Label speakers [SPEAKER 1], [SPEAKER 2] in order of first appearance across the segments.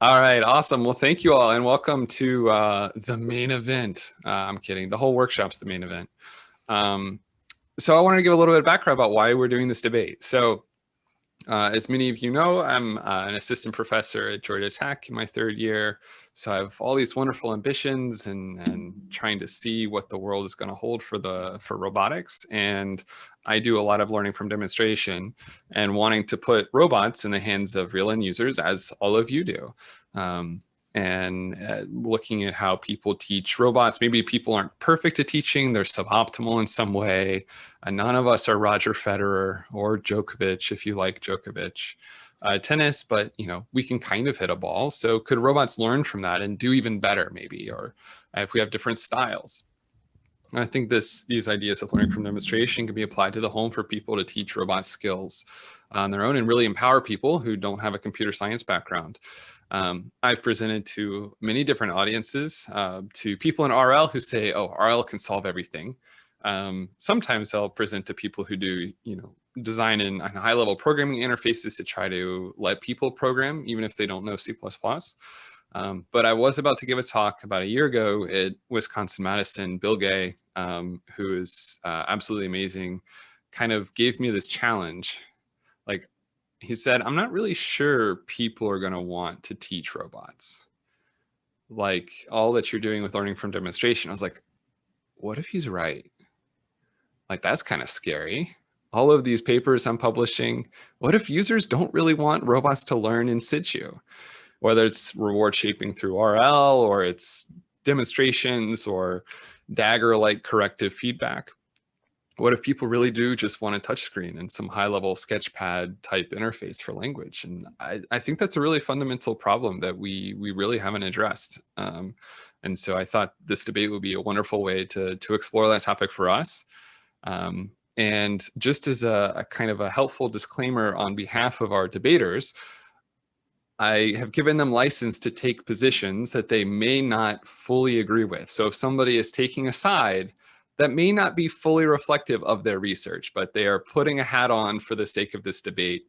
[SPEAKER 1] All right, awesome. Well, thank you all, and welcome to the main event. I'm kidding. The whole workshop's the main event. Um, so I wanted to give a little bit of background about why we're doing this debate. So as many of you know, I'm an assistant professor at Georgia Tech in my third year. So I have all these wonderful ambitions and trying to see what the world is going to hold for robotics. And I do a lot of learning from demonstration and wanting to put robots in the hands of real end users, as all of you do. Um, and looking at how people teach robots. Maybe people aren't perfect at teaching, they're suboptimal in some way. And none of us are Roger Federer or Djokovic, if you like Djokovic tennis, but we can kind of hit a ball. So could robots learn from that and do even better, maybe, or if we have different styles? And I think these ideas of learning from demonstration can be applied to the home for people to teach robot skills on their own and really empower people who don't have a computer science background. I've presented to many different audiences, to people in RL who say, oh, RL can solve everything. Sometimes I'll present to people who do, design and high-level programming interfaces to try to let people program, even if they don't know C++. But I was about to give a talk about a year ago at Wisconsin-Madison. Bill Gay, who is absolutely amazing, kind of gave me this challenge. Like, he said, I'm not really sure people are going to want to teach robots. Like, all that you're doing with learning from demonstration. I was like, what if he's right? Like, that's kind of scary. All of these papers I'm publishing, what if users don't really want robots to learn in situ? Whether it's reward shaping through RL or it's demonstrations or Dagger-like corrective feedback. What if people really do just want a touchscreen and some high-level sketchpad type interface for language? And I think that's a really fundamental problem that we really haven't addressed. And so I thought this debate would be a wonderful way to explore that topic for us. And just as a kind of a helpful disclaimer on behalf of our debaters, I have given them license to take positions that they may not fully agree with. So if somebody is taking a side, that may not be fully reflective of their research, but they are putting a hat on for the sake of this debate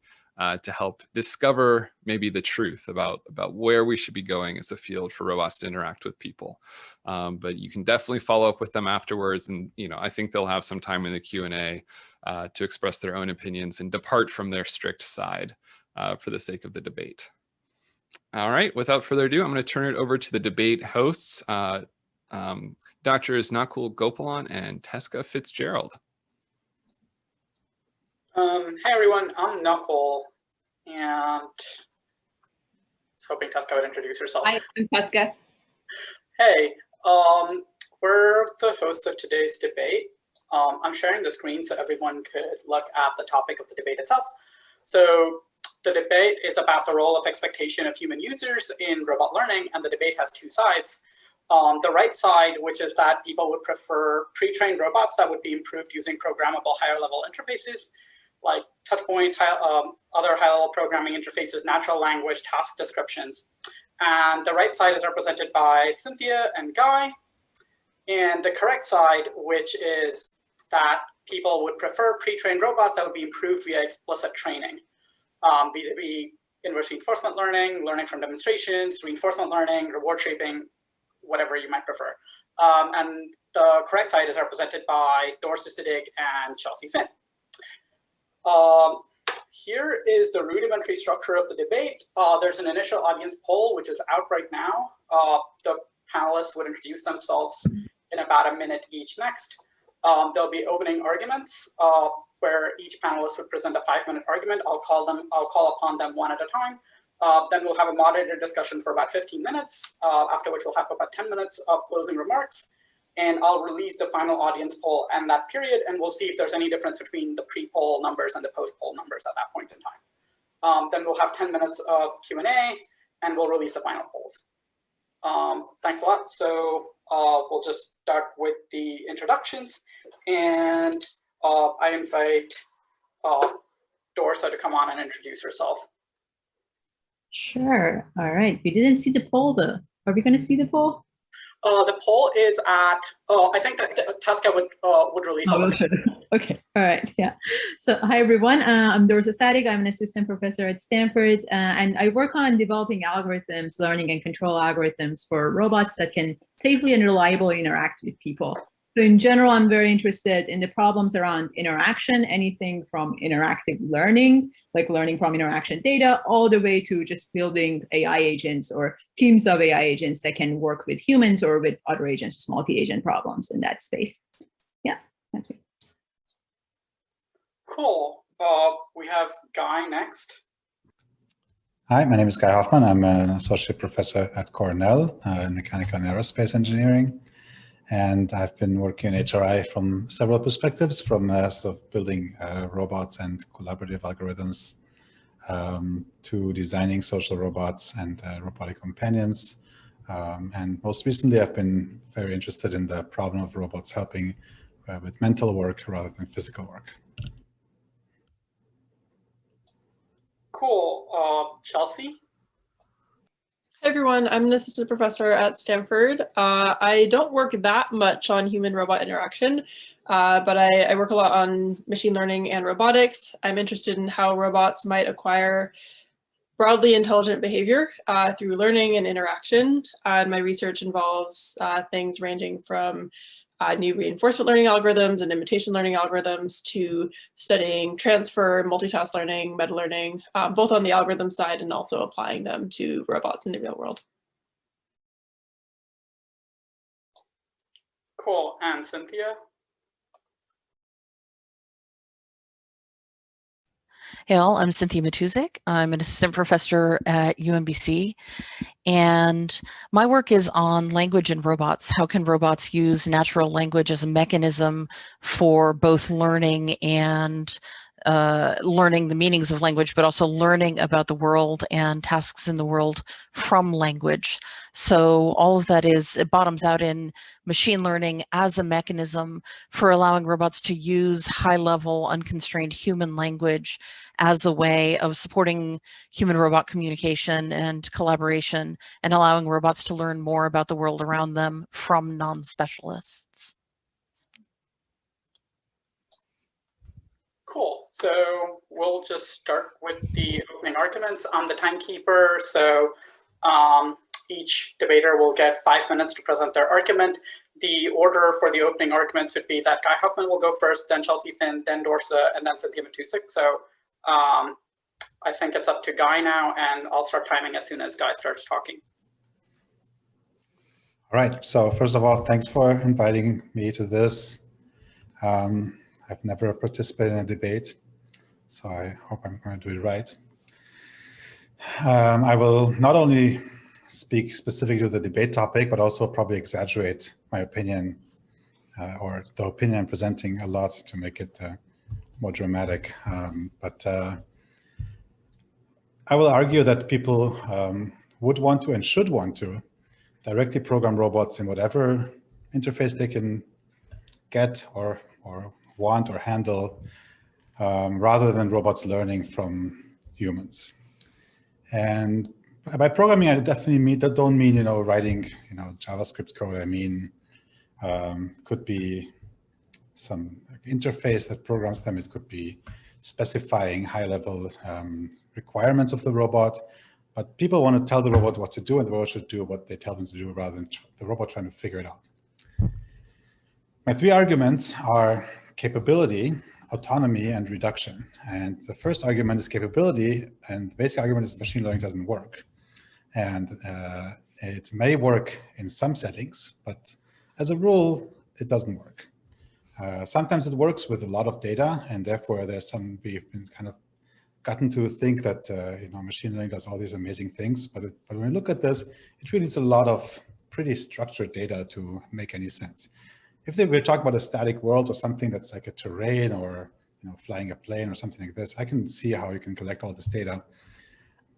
[SPEAKER 1] to help discover maybe the truth about where we should be going as a field for robots to interact with people. But you can definitely follow up with them afterwards. And I think they'll have some time in the Q&A to express their own opinions and depart from their strict side for the sake of the debate. All right, without further ado, I'm going to turn it over to the debate hosts, Drs. Nakul Gopalan and Teska Fitzgerald.
[SPEAKER 2] Hey everyone, I'm Nakul, and I was hoping Teska would introduce herself.
[SPEAKER 3] Hi, I'm Teska.
[SPEAKER 2] Hey, we're the hosts of today's debate. I'm sharing the screen so everyone could look at the topic of the debate itself. So the debate is about the role of expectation of human users in robot learning, and the debate has two sides. The right side, which is that people would prefer pre-trained robots that would be improved using programmable higher-level interfaces, like touch points, other high-level programming interfaces, natural language, task descriptions. And the right side is represented by Cynthia and Guy. And the correct side, which is that people would prefer pre-trained robots that would be improved via explicit training. Vis-a-vis inverse reinforcement learning, learning from demonstrations, reinforcement learning, reward shaping, whatever you might prefer. And the correct side is represented by Doris Siddig and Chelsea Finn. Here is the rudimentary structure of the debate. There's an initial audience poll, which is out right now. The panelists would introduce themselves in about a minute each next. There'll be opening arguments where each panelist would present a 5-minute argument. I'll call upon them one at a time. Then we'll have a moderated discussion for about 15 minutes, after which we'll have about 10 minutes of closing remarks. And I'll release the final audience poll and that period, and we'll see if there's any difference between the pre-poll numbers and the post-poll numbers at that point in time. Then we'll have 10 minutes of Q&A, and we'll release the final polls. Thanks a lot. So we'll just start with the introductions, and I invite Dorsa to come on and introduce herself.
[SPEAKER 3] Sure. All right. We didn't see the poll, though. Are we going to see the poll?
[SPEAKER 2] The poll is at, I think that Teska would release all of it.
[SPEAKER 3] Okay, all right, yeah. So hi everyone, I'm Dorsa Sadik. I'm an assistant professor at Stanford, and I work on developing algorithms, learning and control algorithms for robots that can safely and reliably interact with people. So in general, I'm very interested in the problems around interaction, anything from interactive learning, like learning from interaction data, all the way to just building AI agents or teams of AI agents that can work with humans or with other agents, multi-agent problems in that space. Yeah, that's me.
[SPEAKER 2] Cool. We have Guy next.
[SPEAKER 4] Hi, my name is Guy Hoffman. I'm an associate professor at Cornell in mechanical and aerospace engineering. And I've been working in HRI from several perspectives, from sort of building robots and collaborative algorithms to designing social robots and robotic companions. And most recently, I've been very interested in the problem of robots helping with mental work rather than physical work.
[SPEAKER 2] Cool. Chelsea?
[SPEAKER 5] Hi everyone, I'm an assistant professor at Stanford. I don't work that much on human-robot interaction, but I work a lot on machine learning and robotics. I'm interested in how robots might acquire broadly intelligent behavior through learning and interaction. My research involves things ranging from new reinforcement learning algorithms and imitation learning algorithms to studying transfer, multitask learning, meta learning, both on the algorithm side and also applying them to robots in the real world.
[SPEAKER 2] Cool. And Cynthia?
[SPEAKER 6] Hey all, I'm Cynthia Matuzik. I'm an assistant professor at UMBC, and my work is on language and robots. How can robots use natural language as a mechanism for both learning and learning the meanings of language, but also learning about the world and tasks in the world from language. So all of that it bottoms out in machine learning as a mechanism for allowing robots to use high-level, unconstrained human language as a way of supporting human-robot communication and collaboration and allowing robots to learn more about the world around them from non-specialists.
[SPEAKER 2] Cool. So we'll just start with the opening arguments. I'm the timekeeper, so each debater will get 5 minutes to present their argument. The order for the opening arguments would be that Guy Hoffman will go first, then Chelsea Finn, then Dorsa, and then Cynthia Matuzik. So I think it's up to Guy now, and I'll start timing as soon as Guy starts talking.
[SPEAKER 4] All right, so first of all, thanks for inviting me to this. I've never participated in a debate, so I hope I'm going to do it right. I will not only speak specifically to the debate topic, but also probably exaggerate my opinion or the opinion I'm presenting a lot to make it more dramatic. But I will argue that people would want to and should want to directly program robots in whatever interface they can get or want or handle, rather than robots learning from humans. And by programming, I definitely don't mean writing JavaScript code. I mean could be some interface that programs them. It could be specifying high-level requirements of the robot. But people want to tell the robot what to do, and the robot should do what they tell them to do, rather than the robot trying to figure it out. My three arguments are capability, autonomy, and reduction. And the first argument is capability, and the basic argument is machine learning doesn't work. And it may work in some settings, but as a rule, it doesn't work. Sometimes it works with a lot of data, and therefore we've been kind of gotten to think that machine learning does all these amazing things. But when we look at this, it really needs a lot of pretty structured data to make any sense. If we're talking about a static world or something that's like a terrain or flying a plane or something like this, I can see how you can collect all this data.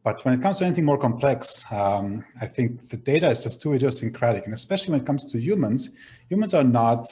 [SPEAKER 4] But when it comes to anything more complex, I think the data is just too idiosyncratic. And especially when it comes to humans, humans are not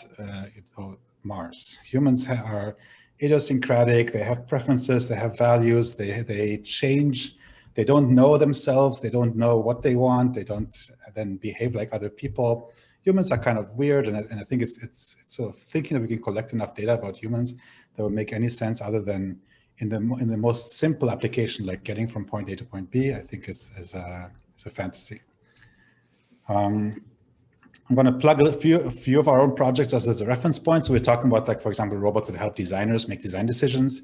[SPEAKER 4] Mars. Humans are idiosyncratic. They have preferences. They have values. They change. They don't know themselves. They don't know what they want. They don't then behave like other people. humans are kind of weird, and I think it's sort of thinking that we can collect enough data about humans that would make any sense other than in the most simple application, like getting from point A to point B, I think is a fantasy. I'm going to plug a few of our own projects as a reference point. So we're talking about, like, for example, robots that help designers make design decisions.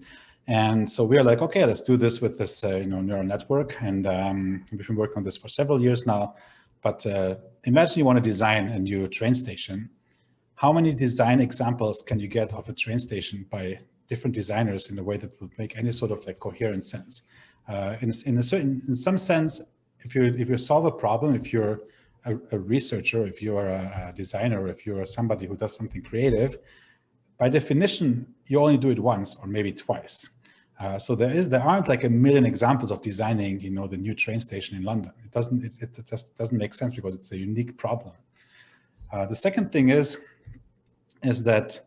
[SPEAKER 4] And so we're like, okay, let's do this with this neural network. And we've been working on this for several years now. But imagine you want to design a new train station. How many design examples can you get of a train station by different designers in a way that would make any sort of like coherent sense? In some sense, if you solve a problem, if you're a researcher, if you're a designer, if you're somebody who does something creative, by definition, you only do it once or maybe twice. So there aren't like a million examples of designing, the new train station in London. It just doesn't make sense because it's a unique problem. The second thing is that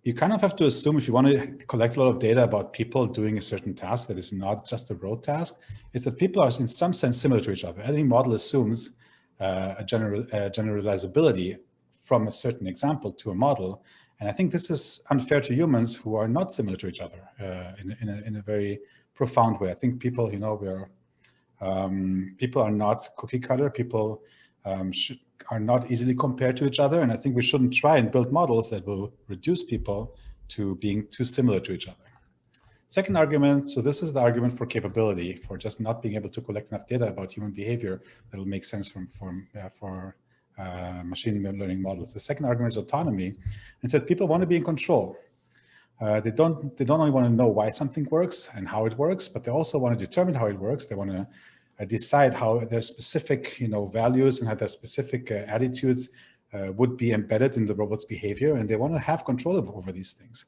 [SPEAKER 4] you kind of have to assume, if you want to collect a lot of data about people doing a certain task that is not just a rote task, is that people are in some sense similar to each other. Any model assumes a generalizability from a certain example to a model. And I think this is unfair to humans who are not similar to each other in a very profound way. I think people, people are not cookie cutter. People are not easily compared to each other. And I think we shouldn't try and build models that will reduce people to being too similar to each other. Second argument, so this is the argument for capability, for just not being able to collect enough data about human behavior that will make sense for machine learning models. The second argument is autonomy. And so people want to be in control. They don't only want to know why something works and how it works, but they also want to determine how it works. They want to decide how their specific values and how their specific attitudes would be embedded in the robot's behavior, and they want to have control over these things.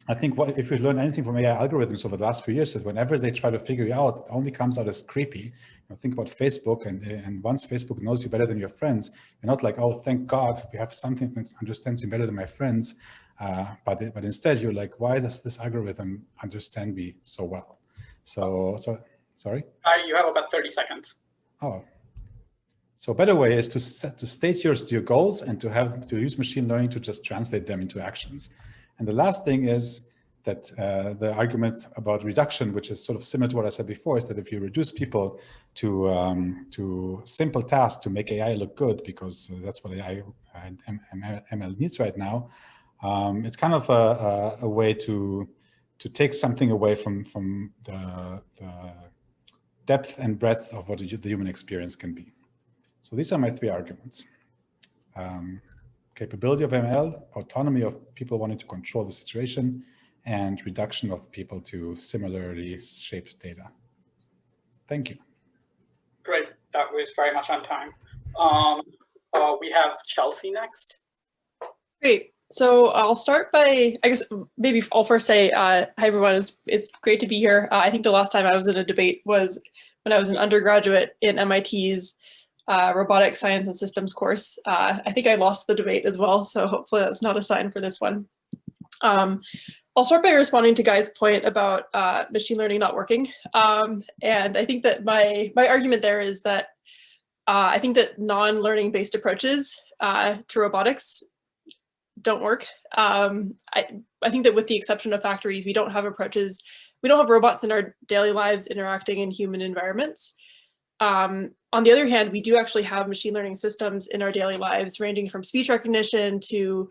[SPEAKER 4] I think if we learn anything from AI algorithms over the last few years, that whenever they try to figure you out, it only comes out as creepy. Think about Facebook, and once Facebook knows you better than your friends, you're not like, oh, thank God we have something that understands you better than my friends. But instead you're like, why does this algorithm understand me so well? So sorry?
[SPEAKER 2] You have about 30 seconds.
[SPEAKER 4] Oh. So a better way is to state your goals and to use machine learning to just translate them into actions. And the last thing is that the argument about reduction, which is sort of similar to what I said before, is that if you reduce people to simple tasks to make AI look good, because that's what AI and ML needs right now, it's kind of a way to take something away from the depth and breadth of what the human experience can be. So these are my three arguments. Capability of ML, autonomy of people wanting to control the situation, and reduction of people to similarly shaped data. Thank you.
[SPEAKER 2] Great, that was very much on time. We have Chelsea next.
[SPEAKER 5] Great. So I'll start by, I guess, maybe I'll first say, hi everyone, it's great to be here. I think the last time I was in a debate was when I was an undergraduate in MIT's Robotics, Science, and Systems course. I think I lost the debate as well, so hopefully that's not a sign for this one. I'll start by responding to Guy's point about machine learning not working. And I think that my argument there is that I think that non-learning based approaches to robotics don't work. I think that with the exception of factories, we don't have approaches, we don't have robots in our daily lives interacting in human environments. On the other hand, we do actually have machine learning systems in our daily lives, ranging from speech recognition to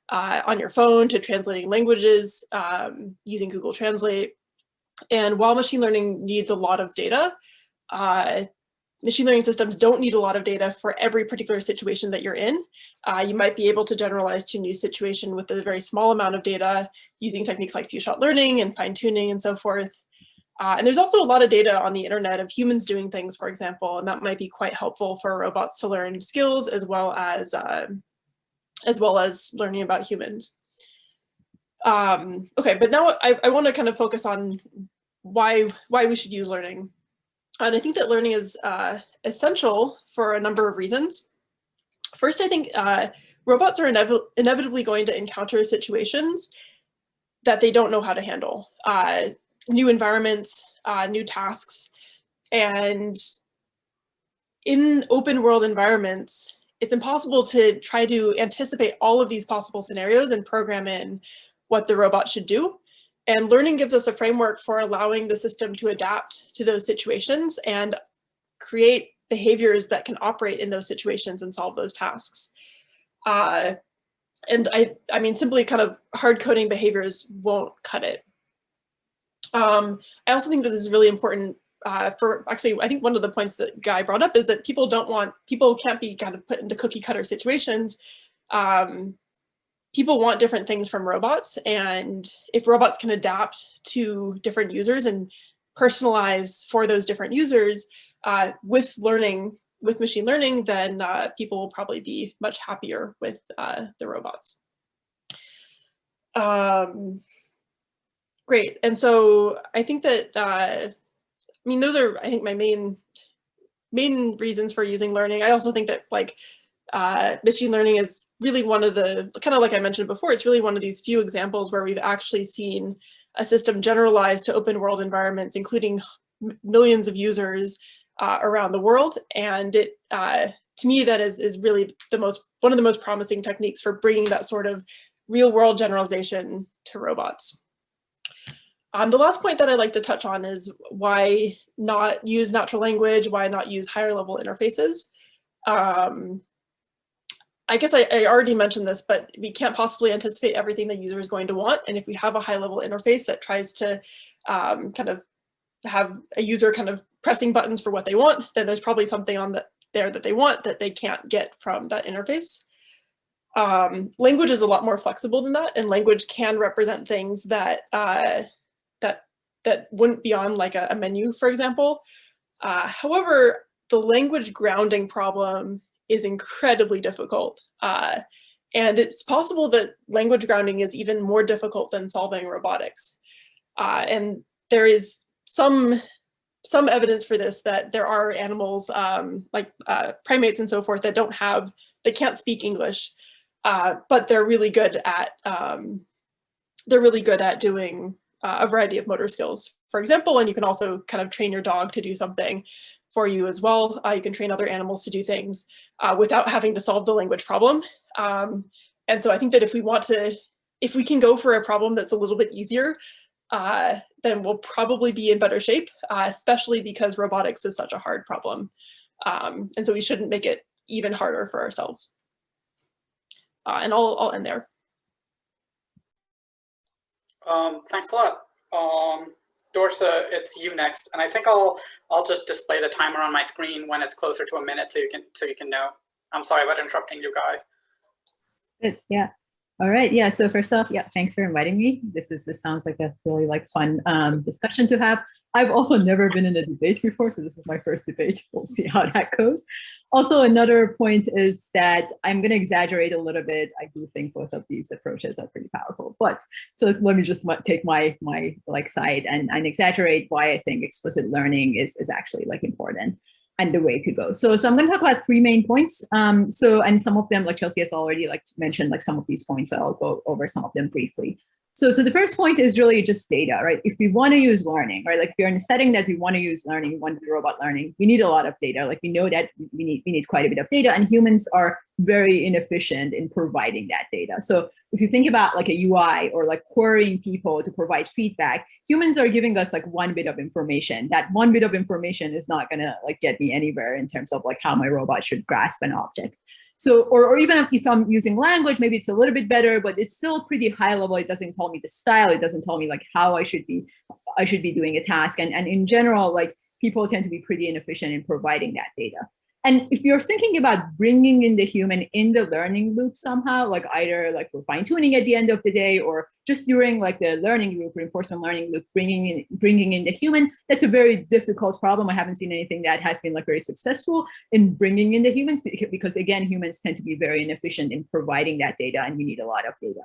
[SPEAKER 5] on your phone to translating languages using Google Translate. And while machine learning needs a lot of data, machine learning systems don't need a lot of data for every particular situation that you're in. You might be able to generalize to a new situation with a very small amount of data using techniques like few-shot learning and fine-tuning and so forth. And there's also a lot of data on the internet of humans doing things, for example, and that might be quite helpful for robots to learn skills as well as learning about humans. Okay, but now I want to kind of focus on why we should use learning. And I think that learning is essential for a number of reasons. First, I think robots are inevitably going to encounter situations that they don't know how to handle. New environments, new tasks, and in open world environments, it's impossible to try to anticipate all of these possible scenarios and program in what the robot should do. And learning gives us a framework for allowing the system to adapt to those situations and create behaviors that can operate in those situations and solve those tasks. And I mean, simply kind of hard coding behaviors won't cut it. I also think that this is really important for, actually, I think one of the points that Guy brought up is that people can't be kind of put into cookie cutter situations. People want different things from robots, and if robots can adapt to different users and personalize for those different users with machine learning, then people will probably be much happier with the robots. Great, and so I think that, I mean, those are, I think, my main reasons for using learning. I also think that, like, machine learning is really one of the, kind of like I mentioned before, it's really one of these few examples where we've actually seen a system generalized to open world environments, including millions of users around the world. And it, to me, that is really one of the most promising techniques for bringing that sort of real world generalization to robots. The last point that I'd like to touch on is why not use natural language, why not use higher level interfaces. I guess I already mentioned this, but we can't possibly anticipate everything the user is going to want. And if we have a high level interface that tries to kind of have a user kind of pressing buttons for what they want, then there's probably something on there that they want that they can't get from that interface. Language is a lot more flexible than that, and language can represent things that that wouldn't be on like a menu, for example. However, the language grounding problem is incredibly difficult. And it's possible that language grounding is even more difficult than solving robotics. And there is some evidence for this, that there are animals like primates and so forth that can't speak English, but they're really good at doing a variety of motor skills, for example. And you can also kind of train your dog to do something for you as well. You can train other animals to do things without having to solve the language problem. And so I think that if we can go for a problem that's a little bit easier, then we'll probably be in better shape, especially because robotics is such a hard problem. And so we shouldn't make it even harder for ourselves. And I'll end there.
[SPEAKER 2] Thanks a lot. Dorsa, it's you next, and I think I'll just display the timer on my screen when it's closer to a minute, so you can know. I'm sorry about interrupting you, Guy.
[SPEAKER 3] Good. Yeah. All right. Yeah. So first off, yeah, thanks for inviting me. This sounds like a really fun discussion to have. I've also never been in a debate before, so this is my first debate. We'll see how that goes. Also, another point is that I'm going to exaggerate a little bit. I do think both of these approaches are pretty powerful, but so let me just take my side and exaggerate why I think explicit learning is actually important and the way to go. So I'm going to talk about three main points. And some of them, like Chelsea has already mentioned some of these points, so I'll go over some of them briefly. So the first point is really just data, right? If we want to use learning, right? Like if you're in a setting that we want to use learning, we want to do robot learning, we need a lot of data. Like we know that we need quite a bit of data, and humans are very inefficient in providing that data. So if you think about like a UI or like querying people to provide feedback, humans are giving us one bit of information. That one bit of information is not gonna get me anywhere in terms of how my robot should grasp an object. So, or even if I'm using language, maybe it's a little bit better, but it's still pretty high level. It doesn't tell me the style. It doesn't tell me how I should be doing a task. And in general, people tend to be pretty inefficient in providing that data. And if you're thinking about bringing in the human in the learning loop somehow, either for fine tuning at the end of the day, or just during the learning loop, reinforcement learning loop, bringing in the human, that's a very difficult problem. I haven't seen anything that has been very successful in bringing in the humans, because again, humans tend to be very inefficient in providing that data, and we need a lot of data.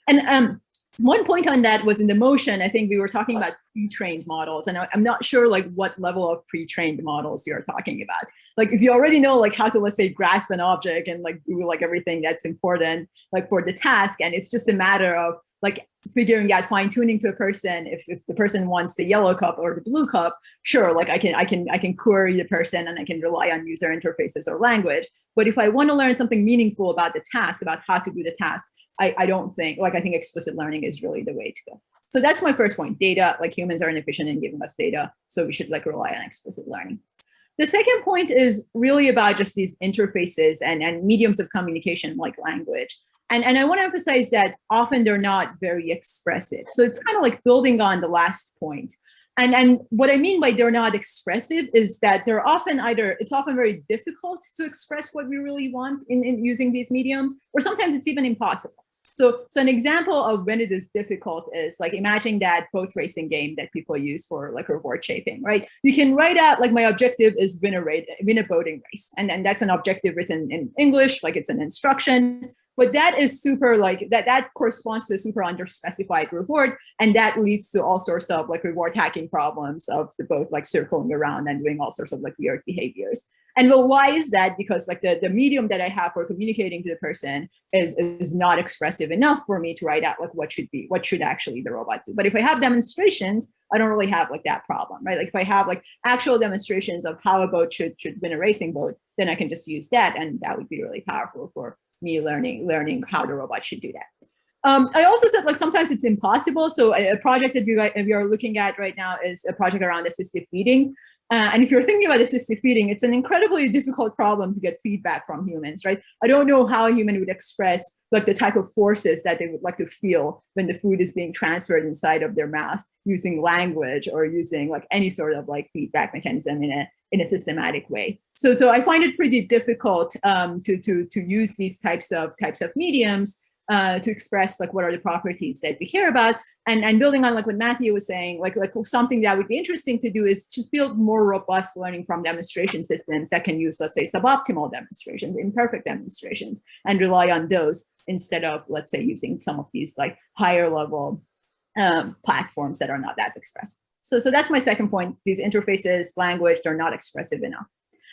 [SPEAKER 3] And one point on that was in the motion, I think we were talking about pre-trained models, and I'm not sure what level of pre-trained models you're talking about. If you already know how to, let's say, grasp an object and do everything that's important for the task, and it's just a matter of like figuring out fine tuning to a person. If the person wants the yellow cup or the blue cup, sure, like I can query the person and I can rely on user interfaces or language. But if I want to learn something meaningful about the task, about how to do the task, I don't think, like I think explicit learning is really the way to go. So that's my first point. Data, like humans are inefficient in giving us data, so we should like rely on explicit learning. The second point is really about just these interfaces and mediums of communication like language. And I want to emphasize that often they're not very expressive. So it's kind of like building on the last point. And what I mean by they're not expressive is that they're often it's often very difficult to express what we really want in using these mediums, or sometimes it's even impossible. So an example of when it is difficult is like imagine that boat racing game that people use for like reward shaping, right? You can write out like my objective is win a boating race. And that's an objective written in English, like it's an instruction. But that is super like that corresponds to a super underspecified reward. And that leads to all sorts of like reward hacking problems of the boat like circling around and doing all sorts of like weird behaviors. And well, why is that? Because like the medium that I have for communicating to the person is not expressive enough for me to write out like what should actually the robot do. But if I have demonstrations, I don't really have like that problem, right? Like if I have like actual demonstrations of how a boat should win a racing boat, then I can just use that, and that would be really powerful for me learning how the robot should do that. I also said like sometimes it's impossible. So a project that we are looking at right now is a project around assistive feeding. And if you're thinking about assistive feeding, it's an incredibly difficult problem to get feedback from humans, right? I don't know how a human would express like the type of forces that they would like to feel when the food is being transferred inside of their mouth using language or using like any sort of like feedback mechanism in a systematic way. So I find it pretty difficult to use these types of mediums to express like what are the properties that we care about, and building on like what Matthew was saying, like something that would be interesting to do is just build more robust learning from demonstration systems that can use, let's say, suboptimal demonstrations, imperfect demonstrations, and rely on those instead of, let's say, using some of these like higher level platforms that are not as expressive. So that's my second point. These interfaces, language, they're not expressive enough.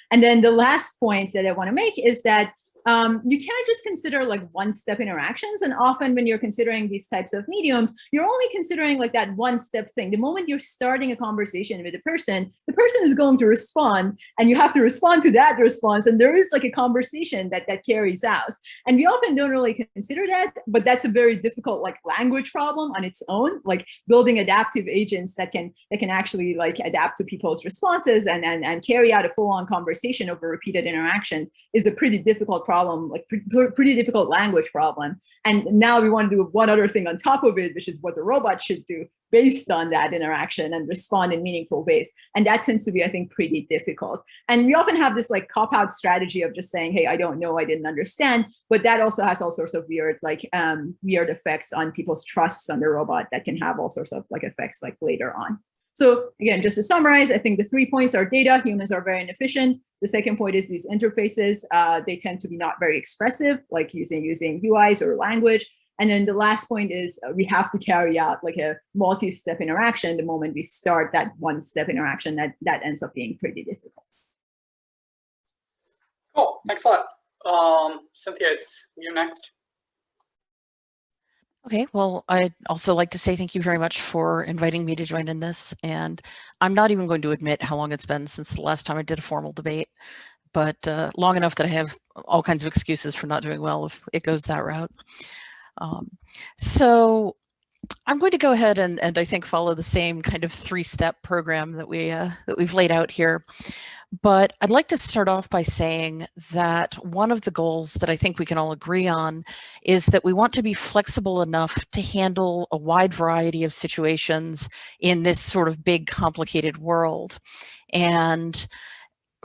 [SPEAKER 3] And then the last point that I want to make is that you can't just consider like one-step interactions. And often when you're considering these types of mediums, you're only considering like that one-step thing. The moment you're starting a conversation with the person is going to respond, and you have to respond to that response. And there is like a conversation that carries out. And we often don't really consider that, but that's a very difficult like language problem on its own, like building adaptive agents that can actually like adapt to people's responses and carry out a full-on conversation over repeated interaction is a pretty difficult problem, like pretty difficult language problem. And now we want to do one other thing on top of it, which is what the robot should do based on that interaction and respond in meaningful ways. And that tends to be, I think, pretty difficult. And we often have this like cop-out strategy of just saying, hey, I don't know, I didn't understand. But that also has all sorts of weird effects on people's trusts on the robot that can have all sorts of like effects like later on. So again, just to summarize, I think the 3 points are data. Humans are very inefficient. The second point is these interfaces. They tend to be not very expressive, like using UIs or language. And then the last point is we have to carry out like a multi-step interaction the moment we start that one-step interaction. That ends up being pretty difficult.
[SPEAKER 2] Cool, thanks a lot. Cynthia, it's you next.
[SPEAKER 6] Okay, well, I'd also like to say thank you very much for inviting me to join in this. And I'm not even going to admit how long it's been since the last time I did a formal debate, but long enough that I have all kinds of excuses for not doing well if it goes that route. So I'm going to go ahead and I think follow the same kind of 3-step program that we've laid out here. But I'd like to start off by saying that one of the goals that I think we can all agree on is that we want to be flexible enough to handle a wide variety of situations in this sort of big, complicated world. And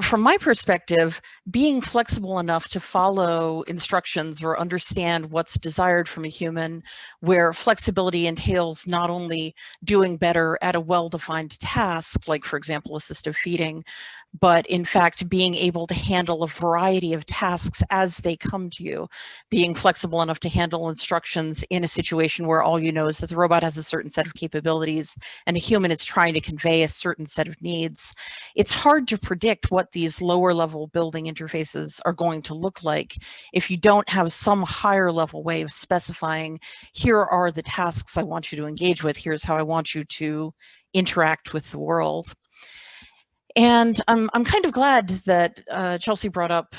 [SPEAKER 6] from my perspective, being flexible enough to follow instructions or understand what's desired from a human, where flexibility entails not only doing better at a well-defined task, like for example, assistive feeding, but in fact, being able to handle a variety of tasks as they come to you, being flexible enough to handle instructions in a situation where all you know is that the robot has a certain set of capabilities and a human is trying to convey a certain set of needs, it's hard to predict what these lower level building interfaces are going to look like if you don't have some higher level way of specifying, here are the tasks I want you to engage with, here's how I want you to interact with the world. And I'm kind of glad that Chelsea brought up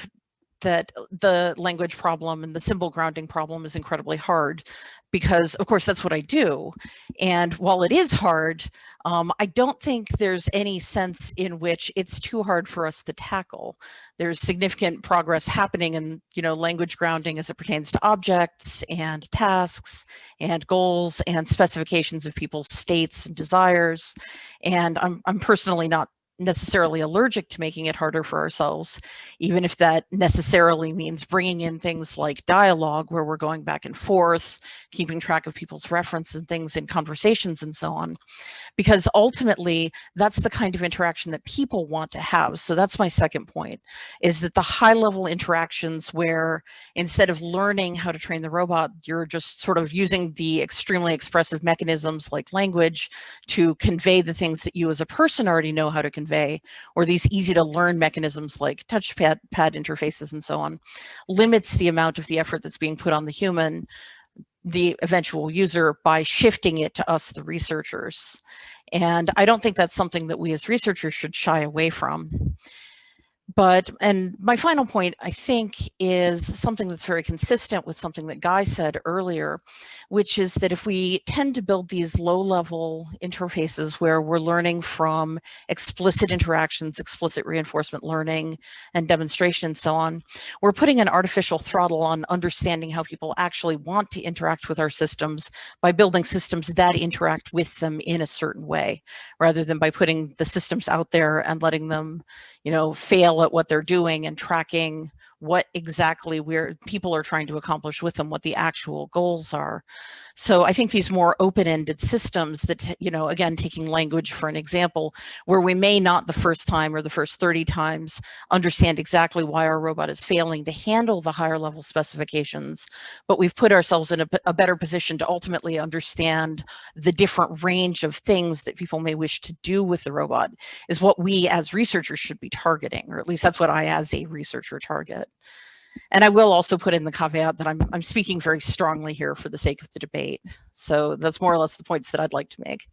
[SPEAKER 6] that the language problem and the symbol grounding problem is incredibly hard, because of course that's what I do. And while it is hard, I don't think there's any sense in which it's too hard for us to tackle. There's significant progress happening in, language grounding as it pertains to objects and tasks and goals and specifications of people's states and desires. And I'm personally not necessarily allergic to making it harder for ourselves, even if that necessarily means bringing in things like dialogue, where we're going back and forth, keeping track of people's reference and things in conversations and so on, because ultimately that's the kind of interaction that people want to have. So that's my second point, is that the high level interactions where instead of learning how to train the robot, you're just sort of using the extremely expressive mechanisms like language to convey the things that you as a person already know how to convey, or these easy to learn mechanisms like touchpad interfaces and so on, limits the amount of the effort that's being put on the human, the eventual user, by shifting it to us, the researchers. And I don't think that's something that we as researchers should shy away from. And my final point, I think, is something that's very consistent with something that Guy said earlier, which is that if we tend to build these low-level interfaces where we're learning from explicit interactions, explicit reinforcement learning, and demonstration and so on, we're putting an artificial throttle on understanding how people actually want to interact with our systems by building systems that interact with them in a certain way, rather than by putting the systems out there and letting them, fail at what they're doing and tracking what exactly people are trying to accomplish with them, what the actual goals are. So I think these more open-ended systems that, again, taking language for an example, where we may not the first time or the first 30 times understand exactly why our robot is failing to handle the higher level specifications, but we've put ourselves in a better position to ultimately understand the different range of things that people may wish to do with the robot, is what we as researchers should be targeting, or at least that's what I as a researcher target. And I will also put in the caveat that I'm speaking very strongly here for the sake of the debate. So that's more or less the points that I'd like to make.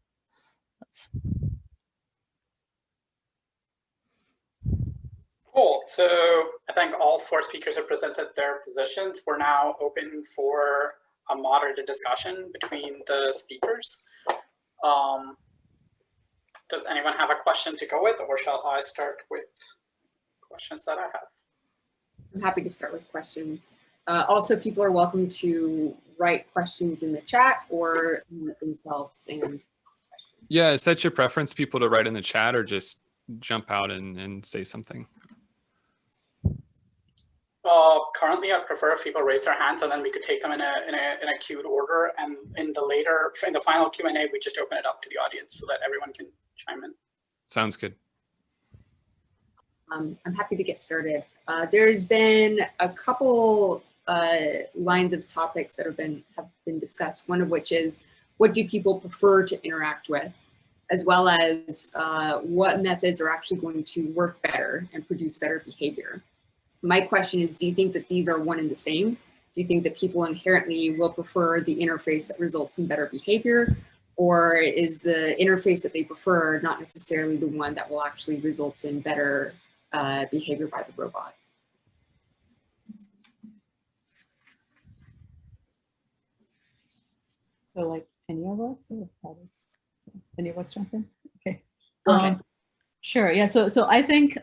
[SPEAKER 2] Cool. So I think all four speakers have presented their positions. We're now open for a moderated discussion between the speakers. Does anyone have a question to go with, or shall I start with questions that I have?
[SPEAKER 7] I'm happy to start with questions. Also, people are welcome to write questions in the chat or themselves and ask questions.
[SPEAKER 1] Yeah, is that your preference, people to write in the chat, or just jump out and say something?
[SPEAKER 2] Currently, I prefer if people raise their hands, and then we could take them in a queued order. And in the final Q&A, we just open it up to the audience so that everyone can chime in.
[SPEAKER 1] Sounds good.
[SPEAKER 7] I'm happy to get started. There's been a couple lines of topics that have been discussed, one of which is, what do people prefer to interact with, as well as what methods are actually going to work better and produce better behavior. My question is, do you think that these are one and the same? Do you think that people inherently will prefer the interface that results in better behavior, or is the interface that they prefer not necessarily the one that will actually result in better behavior by the robot?
[SPEAKER 3] So like any of us, or any of us jump in? Okay. Sure. Yeah. So I think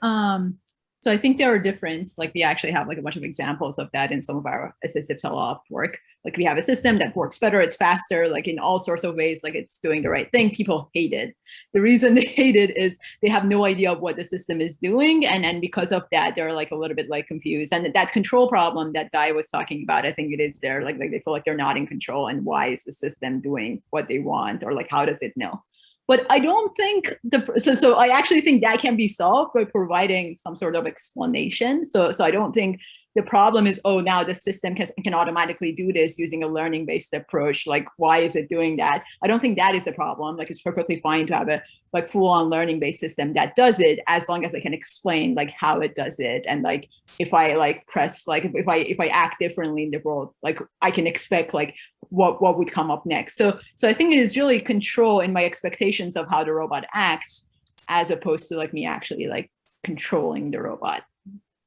[SPEAKER 3] so I think there are different, like we actually have like a bunch of examples of that in some of our assistive teleop work. Like we have a system that works better, it's faster, like in all sorts of ways, like it's doing the right thing. People hate it. The reason they hate it is they have no idea of what the system is doing. And because of that, they're like a little bit like confused. And that control problem that Guy was talking about, I think it is there, like they feel like they're not in control, and why is the system doing what they want, or like how does it know? But I don't think so I actually think that can be solved by providing some sort of explanation. So I don't think the problem is, oh, now the system can automatically do this using a learning-based approach. Like, why is it doing that? I don't think that is a problem. Like, it's perfectly fine to have a like full-on learning-based system that does it, as long as I can explain like how it does it. And like, if I like press, like if I act differently in the world, like I can expect like what would come up next. So I think it is really control in my expectations of how the robot acts, as opposed to like me actually like controlling the robot.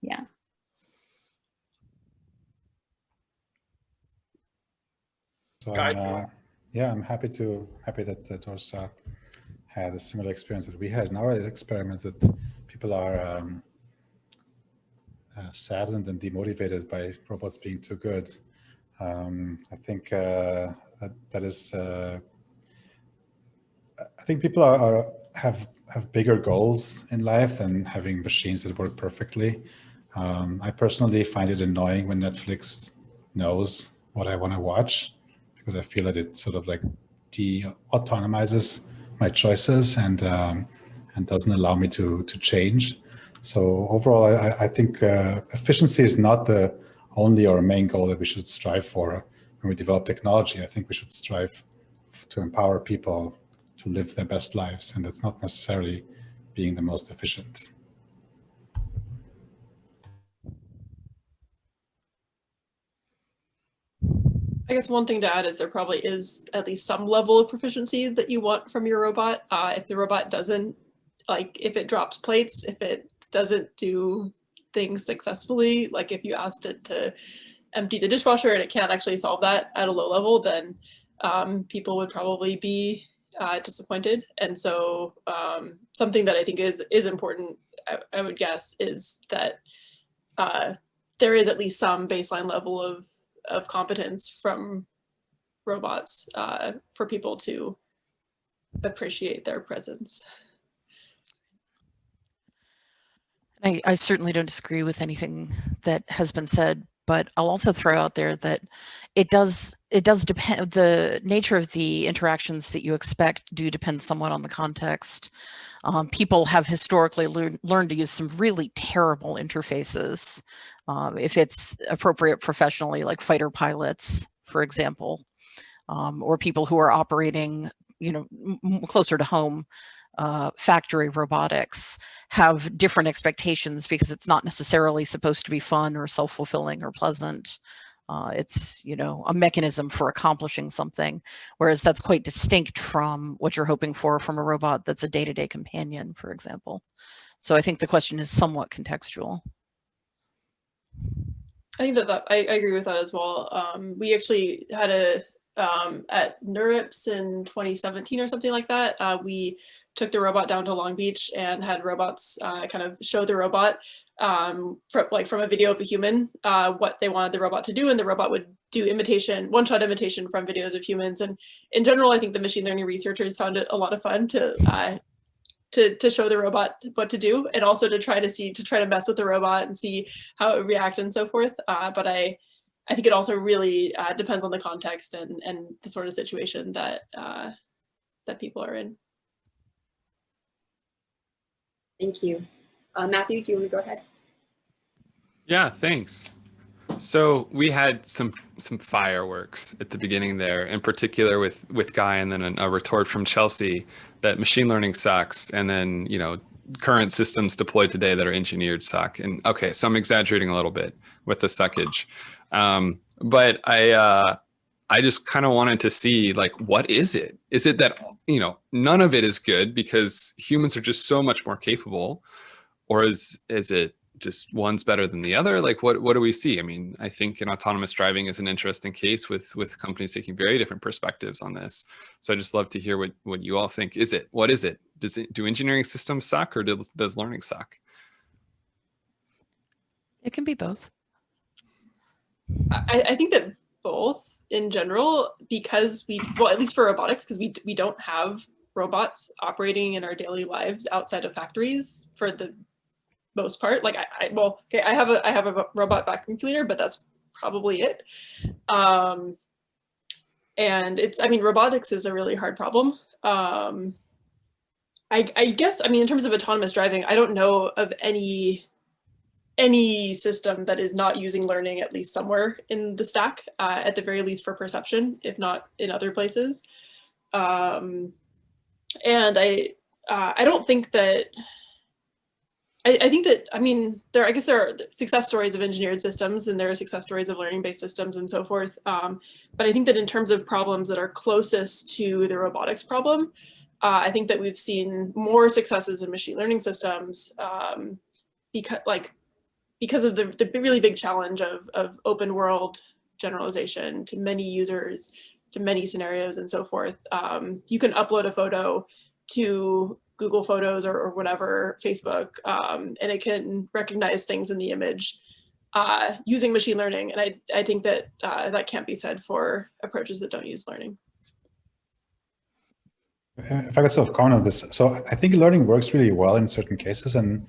[SPEAKER 3] Yeah.
[SPEAKER 4] So I'm happy that Dorsa had a similar experience that we had in our experiments, that people are saddened and demotivated by robots being too good. I think that is. I think people have bigger goals in life than having machines that work perfectly. I personally find it annoying when Netflix knows what I want to watch, because I feel that it sort of like de-autonomizes my choices and doesn't allow me to change. So overall, I think efficiency is not the only or main goal that we should strive for when we develop technology. I think we should strive to empower people to live their best lives, and that's not necessarily being the most efficient.
[SPEAKER 5] I guess one thing to add is there probably is at least some level of proficiency that you want from your robot. If the robot doesn't, like if it drops plates, if it doesn't do things successfully, like if you asked it to empty the dishwasher and it can't actually solve that at a low level, then people would probably be disappointed. And so something that I think is important, I would guess, is that there is at least some baseline level of competence from robots for people to appreciate their presence.
[SPEAKER 6] I certainly don't disagree with anything that has been said, but I'll also throw out there that it does depend, the nature of the interactions that you expect do depend somewhat on the context. People have historically learned to use some really terrible interfaces if it's appropriate professionally, like fighter pilots, for example, or people who are operating, closer to home. Factory robotics have different expectations because it's not necessarily supposed to be fun or self-fulfilling or pleasant. It's, a mechanism for accomplishing something, whereas that's quite distinct from what you're hoping for from a robot that's a day-to-day companion, for example. So I think the question is somewhat contextual.
[SPEAKER 5] I think that I agree with that as well. We actually had at NeurIPS in 2017 or something like that, we took the robot down to Long Beach and had robots kind of show the robot from a video of a human what they wanted the robot to do, and the robot would do one-shot imitation from videos of humans. And in general, I think the machine learning researchers found it a lot of fun to show the robot what to do, and also to try to mess with the robot and see how it would react and so forth. But I think it also really depends on the context and the sort of situation that people are in.
[SPEAKER 7] Thank you. Matthew, do you want to go ahead?
[SPEAKER 1] Yeah, thanks. So we had some fireworks at the beginning there, in particular with Guy, and then a retort from Chelsea that machine learning sucks, and then current systems deployed today that are engineered suck. And okay, so I'm exaggerating a little bit with the suckage, but I just kind of wanted to see, like, what is it? Is it that none of it is good because humans are just so much more capable, or is it just one's better than the other? Like, what do we see? I mean, I think in autonomous driving is an interesting case with companies taking very different perspectives on this. So I just love to hear what you all think. What is it? Do engineering systems suck, or does learning suck?
[SPEAKER 6] It can be both.
[SPEAKER 5] I think that both in general, because at least for robotics, because we don't have robots operating in our daily lives outside of factories for the most part. Like I have a robot vacuum cleaner, but that's probably it. And robotics is a really hard problem. I guess, in terms of autonomous driving, I don't know of any any system that is not using learning at least somewhere in the stack, at the very least for perception, if not in other places. And I don't think that, I think that, I mean, I guess there are success stories of engineered systems and there are success stories of learning-based systems and so forth. But I think that in terms of problems that are closest to the robotics problem, I think that we've seen more successes in machine learning systems because of the really big challenge of open world generalization to many users, to many scenarios and so forth. You can upload a photo to Google Photos or whatever, Facebook, and it can recognize things in the image using machine learning. And I think that that can't be said for approaches that don't use learning.
[SPEAKER 4] If I could sort of comment on this, so I think learning works really well in certain cases, and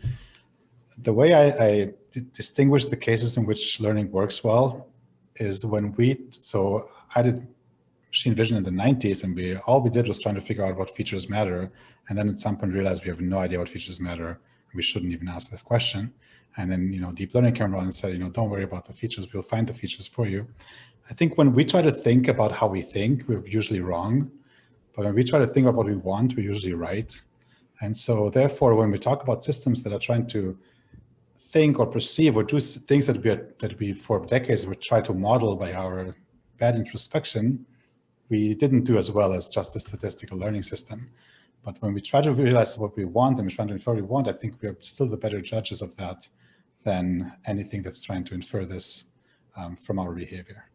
[SPEAKER 4] the way I distinguish the cases in which learning works well is when so I did machine vision in the 90s, and all we did was trying to figure out what features matter, and then at some point realized we have no idea what features matter, and we shouldn't even ask this question. And then deep learning came around and said, don't worry about the features, we'll find the features for you. I think when we try to think about how we think, we're usually wrong. But when we try to think about what we want, we're usually right. And so therefore, when we talk about systems that are trying to think or perceive or do things that we for decades would try to model by our bad introspection, we didn't do as well as just a statistical learning system. But when we try to realize what we want and we try to infer what we want, I think we are still the better judges of that than anything that's trying to infer this from our behavior.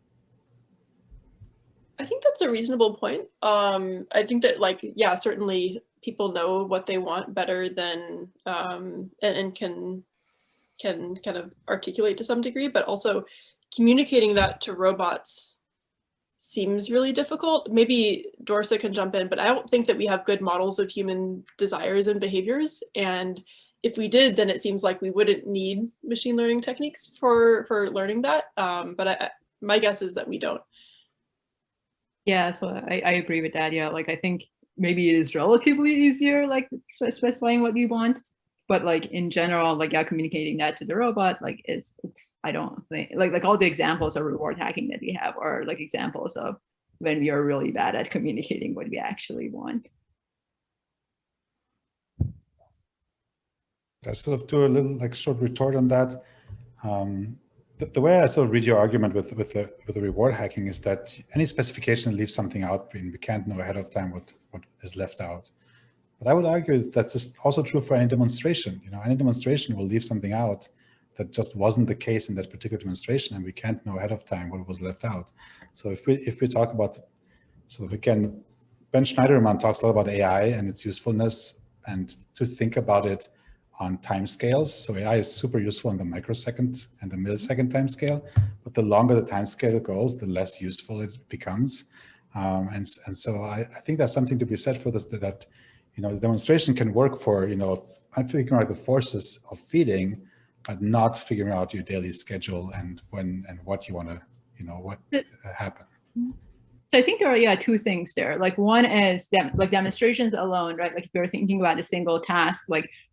[SPEAKER 5] I think that's a reasonable point. I think that, yeah, certainly people know what they want better than and can kind of articulate to some degree, but also communicating that to robots seems really difficult. Maybe Dorsa can jump in, but I don't think that we have good models of human desires and behaviors. And if we did, then it seems like we wouldn't need machine learning techniques for learning that. But my guess is that we don't.
[SPEAKER 3] Yeah, so I agree with that. Yeah, I think maybe it is relatively easier, specifying what you want, but in general, yeah, communicating that to the robot, it's I don't think like all the examples of reward hacking that we have are examples of when we are really bad at communicating what we actually want.
[SPEAKER 4] I sort of do a little short retort on that. The way I sort of read your argument with the reward hacking is that any specification leaves something out, and we can't know ahead of time what is left out. But I would argue that's also true for any demonstration. Any demonstration will leave something out that just wasn't the case in that particular demonstration, and we can't know ahead of time what was left out. So if we talk about, again, Ben Schneiderman talks a lot about AI and its usefulness, and to think about it on time scales. So AI is super useful on the microsecond and the millisecond time scale, but the longer the time scale goes, the less useful it becomes. And so I think that's something to be said for this, that the demonstration can work for I'm figuring out the forces of feeding, but not figuring out your daily schedule and when and what you want to what happen.
[SPEAKER 3] So I think there are two things there. One is that demonstrations alone, right? If you're thinking about a single task,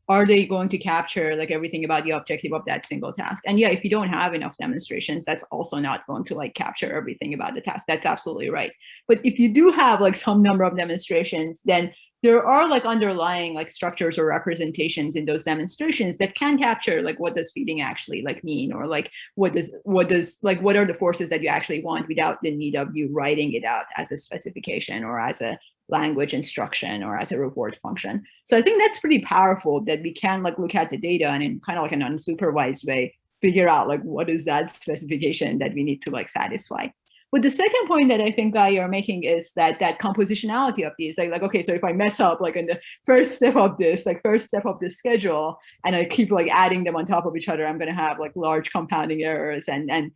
[SPEAKER 3] are they going to capture everything about the objective of that single task? And yeah, if you don't have enough demonstrations, that's also not going to capture everything about the task. That's absolutely right. But if you do have some number of demonstrations, then there are underlying structures or representations in those demonstrations that can capture what does feeding actually mean, or what are the forces that you actually want without the need of you writing it out as a specification or as a language instruction or as a reward function. So I think that's pretty powerful that we can look at the data and in kind of an unsupervised way figure out what is that specification that we need to satisfy. But the second point that I think you're making is that compositionality of these, okay, so if I mess up in the first step of this, schedule, and I keep adding them on top of each other, I'm going to have large compounding errors. And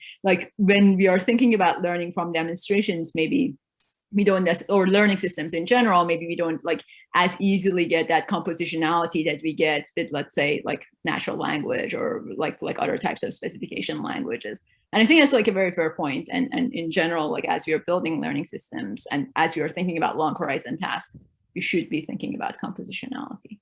[SPEAKER 3] when we are thinking about learning from demonstrations, maybe we don't, or learning systems in general, maybe we don't as easily get that compositionality that we get with, let's say, natural language or other types of specification languages. And I think that's a very fair point. And in general, as we are building learning systems and as we are thinking about long horizon tasks, we should be thinking about compositionality.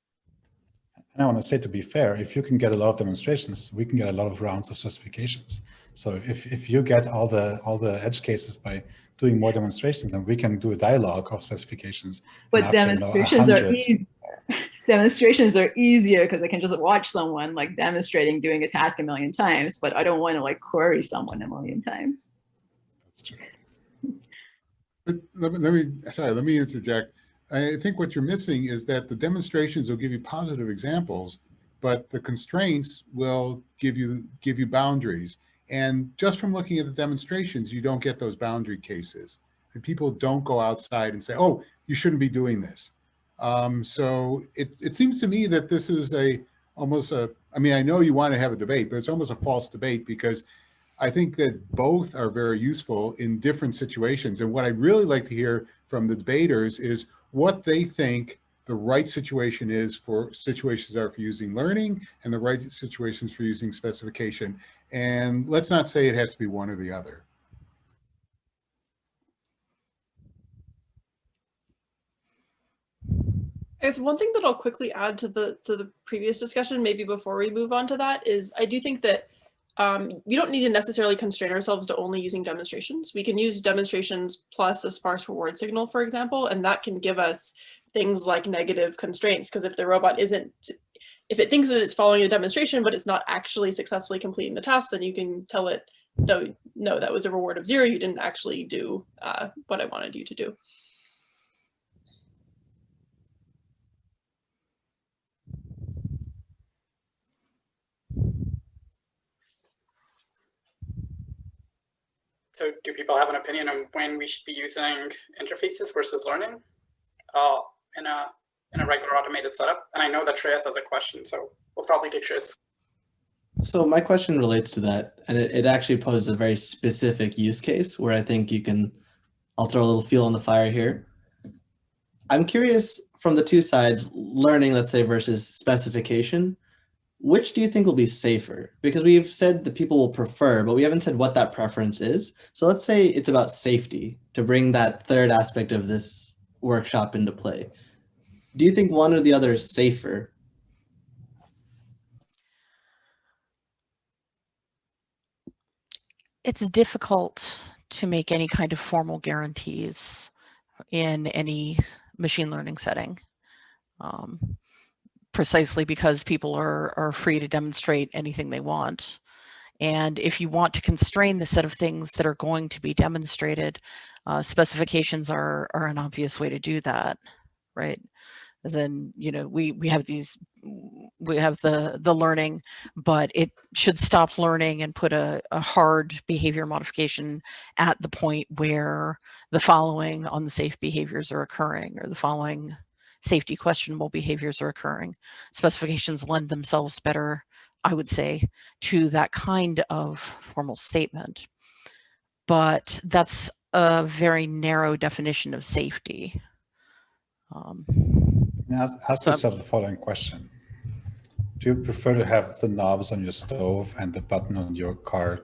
[SPEAKER 4] And I want to say, to be fair, if you can get a lot of demonstrations, we can get a lot of rounds of specifications. So if you get all the edge cases by doing more demonstrations, then we can do a dialogue of specifications.
[SPEAKER 3] But demonstrations are easier. Demonstrations are easier because I can just watch someone like demonstrating doing a task a million times, but I don't want to like query someone a million times.
[SPEAKER 4] That's true.
[SPEAKER 8] But let me interject. I think what you're missing is that the demonstrations will give you positive examples, but the constraints will give you boundaries. And just from looking at the demonstrations, you don't get those boundary cases. And people don't go outside and say, oh, you shouldn't be doing this. So it seems to me that this is almost a, I mean, I know you want to have a debate, but it's almost a false debate, because I think that both are very useful in different situations. And what I'd really like to hear from the debaters is what they think the right situation is for situations that are for using learning and the right situations for using specification. And let's not say it has to be one or the other.
[SPEAKER 5] I guess one thing that I'll quickly add to the previous discussion, maybe before we move on to that, is I do think that we don't need to necessarily constrain ourselves to only using demonstrations. We can use demonstrations plus a sparse reward signal, for example, and that can give us things like negative constraints. Because if the robot isn't, if it thinks that it's following a demonstration, but it's not actually successfully completing the task, then you can tell it, no, that was a reward of 0. You didn't actually do what I wanted you to do.
[SPEAKER 2] So do people have an opinion on when we should be using interfaces versus learning in a regular automated setup? And I know that Shreyas has a question, so we'll probably take Shreyas.
[SPEAKER 9] So my question relates to that, and it actually poses a very specific use case where I think I'll throw a little fuel on the fire here. I'm curious, from the two sides, learning, let's say, versus specification, which do you think will be safer? Because we've said that people will prefer, but we haven't said what that preference is. So let's say it's about safety, to bring that third aspect of this workshop into play. Do you think one or the other is safer?
[SPEAKER 6] It's difficult to make any kind of formal guarantees in any machine learning setting. Precisely because people are free to demonstrate anything they want. And if you want to constrain the set of things that are going to be demonstrated, specifications are an obvious way to do that, right? As in, you know, we have the learning, but it should stop learning and put a hard behavior modification at the point where the following unsafe behaviors are occurring, or the following safety questionable behaviors are occurring. Specifications lend themselves better, I would say, to that kind of formal statement. But that's a very narrow definition of safety.
[SPEAKER 4] Ask yourself the following question. Do you prefer to have the knobs on your stove and the button on your car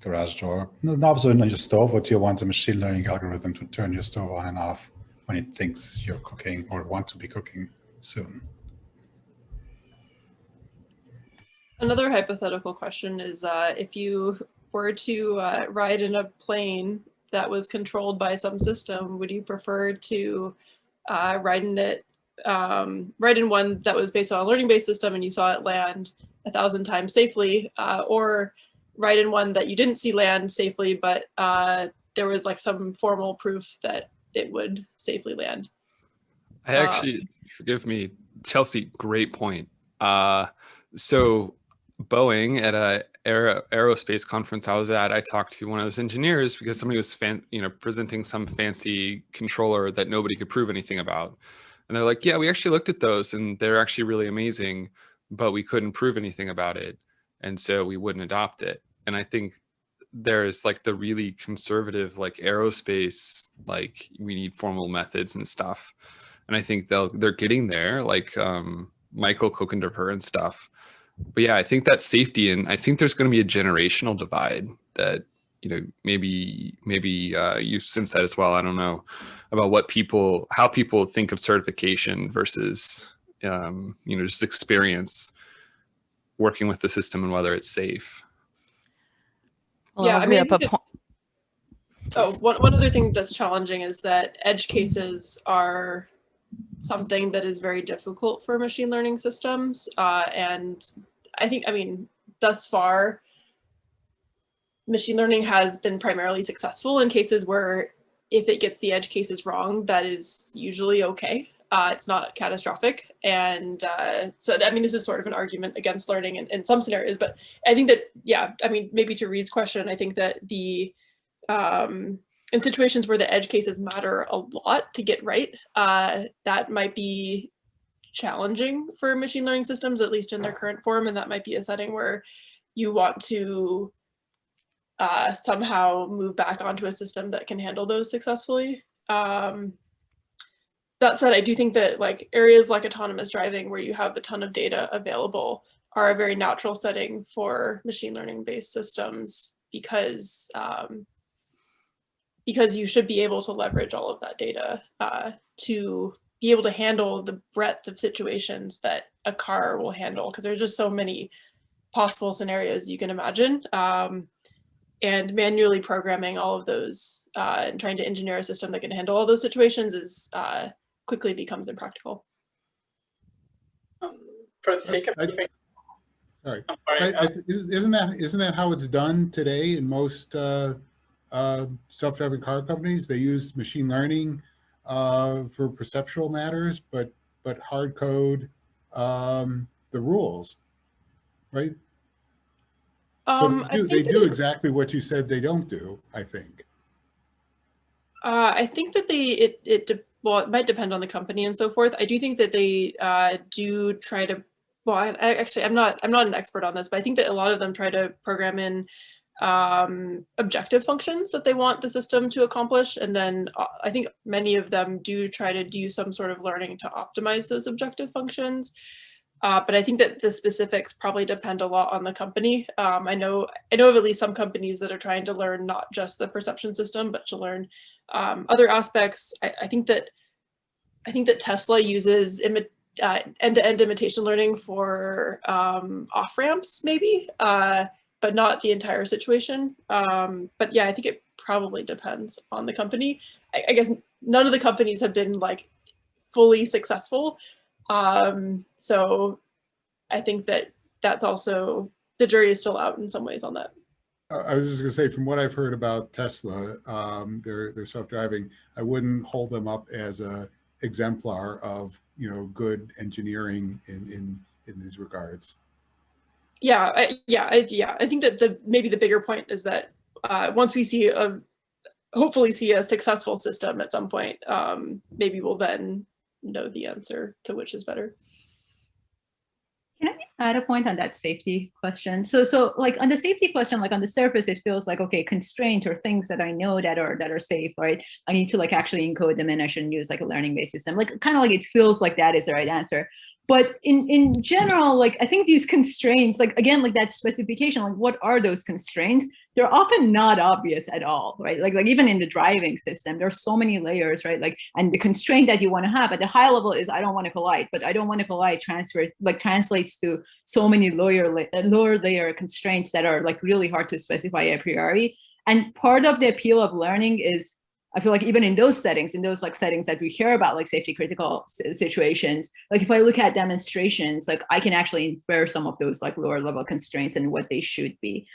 [SPEAKER 4] garage door? The knobs are on your stove, or do you want a machine learning algorithm to turn your stove on and off when it thinks you're cooking or want to be cooking soon?
[SPEAKER 5] Another hypothetical question is if you were to ride in a plane that was controlled by some system, would you prefer to ride in one that was based on a learning-based system and you saw it land 1,000 times safely, or ride in one that you didn't see land safely, but there was like some formal proof that it would safely land?
[SPEAKER 1] I actually, forgive me, Chelsea, great point. So Boeing, at a aerospace conference I was at, I talked to one of those engineers because somebody was presenting some fancy controller that nobody could prove anything about. And they're like, yeah, we actually looked at those and they're actually really amazing, but we couldn't prove anything about it. And so we wouldn't adopt it. And I think there's like the really conservative, like aerospace, like we need formal methods and stuff. And I think they're getting there, like Michael Kokenderper and stuff. But yeah, I think that's safety, and I think there's going to be a generational divide that, you know, maybe you've sensed that as well. I don't know about how people think of certification versus just experience working with the system and whether it's safe.
[SPEAKER 6] Well,
[SPEAKER 5] Yeah,
[SPEAKER 6] I'll
[SPEAKER 5] I
[SPEAKER 6] bring
[SPEAKER 5] mean,
[SPEAKER 6] up a point.
[SPEAKER 5] oh, one other thing that's challenging is that edge cases are something that is very difficult for machine learning systems. And I mean, thus far, machine learning has been primarily successful in cases where if it gets the edge cases wrong, that is usually okay. It's not catastrophic. And so, I mean, this is sort of an argument against learning in some scenarios, but I think that, yeah, I mean, maybe to Reed's question, I think that in situations where the edge cases matter a lot to get right, that might be challenging for machine learning systems, at least in their current form. And that might be a setting where you want to somehow move back onto a system that can handle those successfully. That said, I do think that like areas like autonomous driving where you have a ton of data available are a very natural setting for machine learning based systems because you should be able to leverage all of that data to be able to handle the breadth of situations that a car will handle, because there's just so many possible scenarios you can imagine. And manually programming all of those and trying to engineer a system that can handle all those situations is quickly becomes impractical.
[SPEAKER 2] For the sake of keeping,
[SPEAKER 8] Sorry.
[SPEAKER 2] I'm sorry.
[SPEAKER 8] Isn't that how it's done today in most self-driving car companies? They use machine learning for perceptual matters, but hard code the rules, right? So they do exactly what you said they don't do, I think.
[SPEAKER 5] I think that well, it might depend on the company and so forth. I do think that they do try to, well, I'm not an expert on this, but I think that a lot of them try to program in objective functions that they want the system to accomplish. And then I think many of them do try to do some sort of learning to optimize those objective functions. But I think that the specifics probably depend a lot on the company. I know of at least some companies that are trying to learn not just the perception system, but to learn other aspects. I think that Tesla uses end-to-end imitation learning for off-ramps, maybe, but not the entire situation. But yeah, I think it probably depends on the company. I guess none of the companies have been like fully successful. So I think that that's also, the jury is still out in some ways on that.
[SPEAKER 8] I was just going to say, from what I've heard about Tesla, their self-driving, I wouldn't hold them up as a exemplar of good engineering in these regards.
[SPEAKER 5] Yeah, I think that maybe the bigger point is that once we hopefully see a successful system at some point, maybe we'll then know the answer to which is better.
[SPEAKER 3] Can I add a point on that safety question? So like on the safety question, like on the surface, it feels like, okay, constraint or things that I know that are safe, right? I need to like actually encode them and I shouldn't use like a learning-based system. Like kind of like it feels like that is the right answer. But in general, like I think these constraints, like again, like that specification, like what are those constraints? They're often not obvious at all, right? Like even in the driving system, there's so many layers, right? Like, and the constraint that you want to have at the high level is I don't want to collide, but I don't want to collide translates to so many lower layer constraints that are like really hard to specify a priori. And part of the appeal of learning is, I feel like even in those settings, like settings that we care about, like safety critical situations, like if I look at demonstrations, like I can actually infer some of those like lower level constraints and what they should be.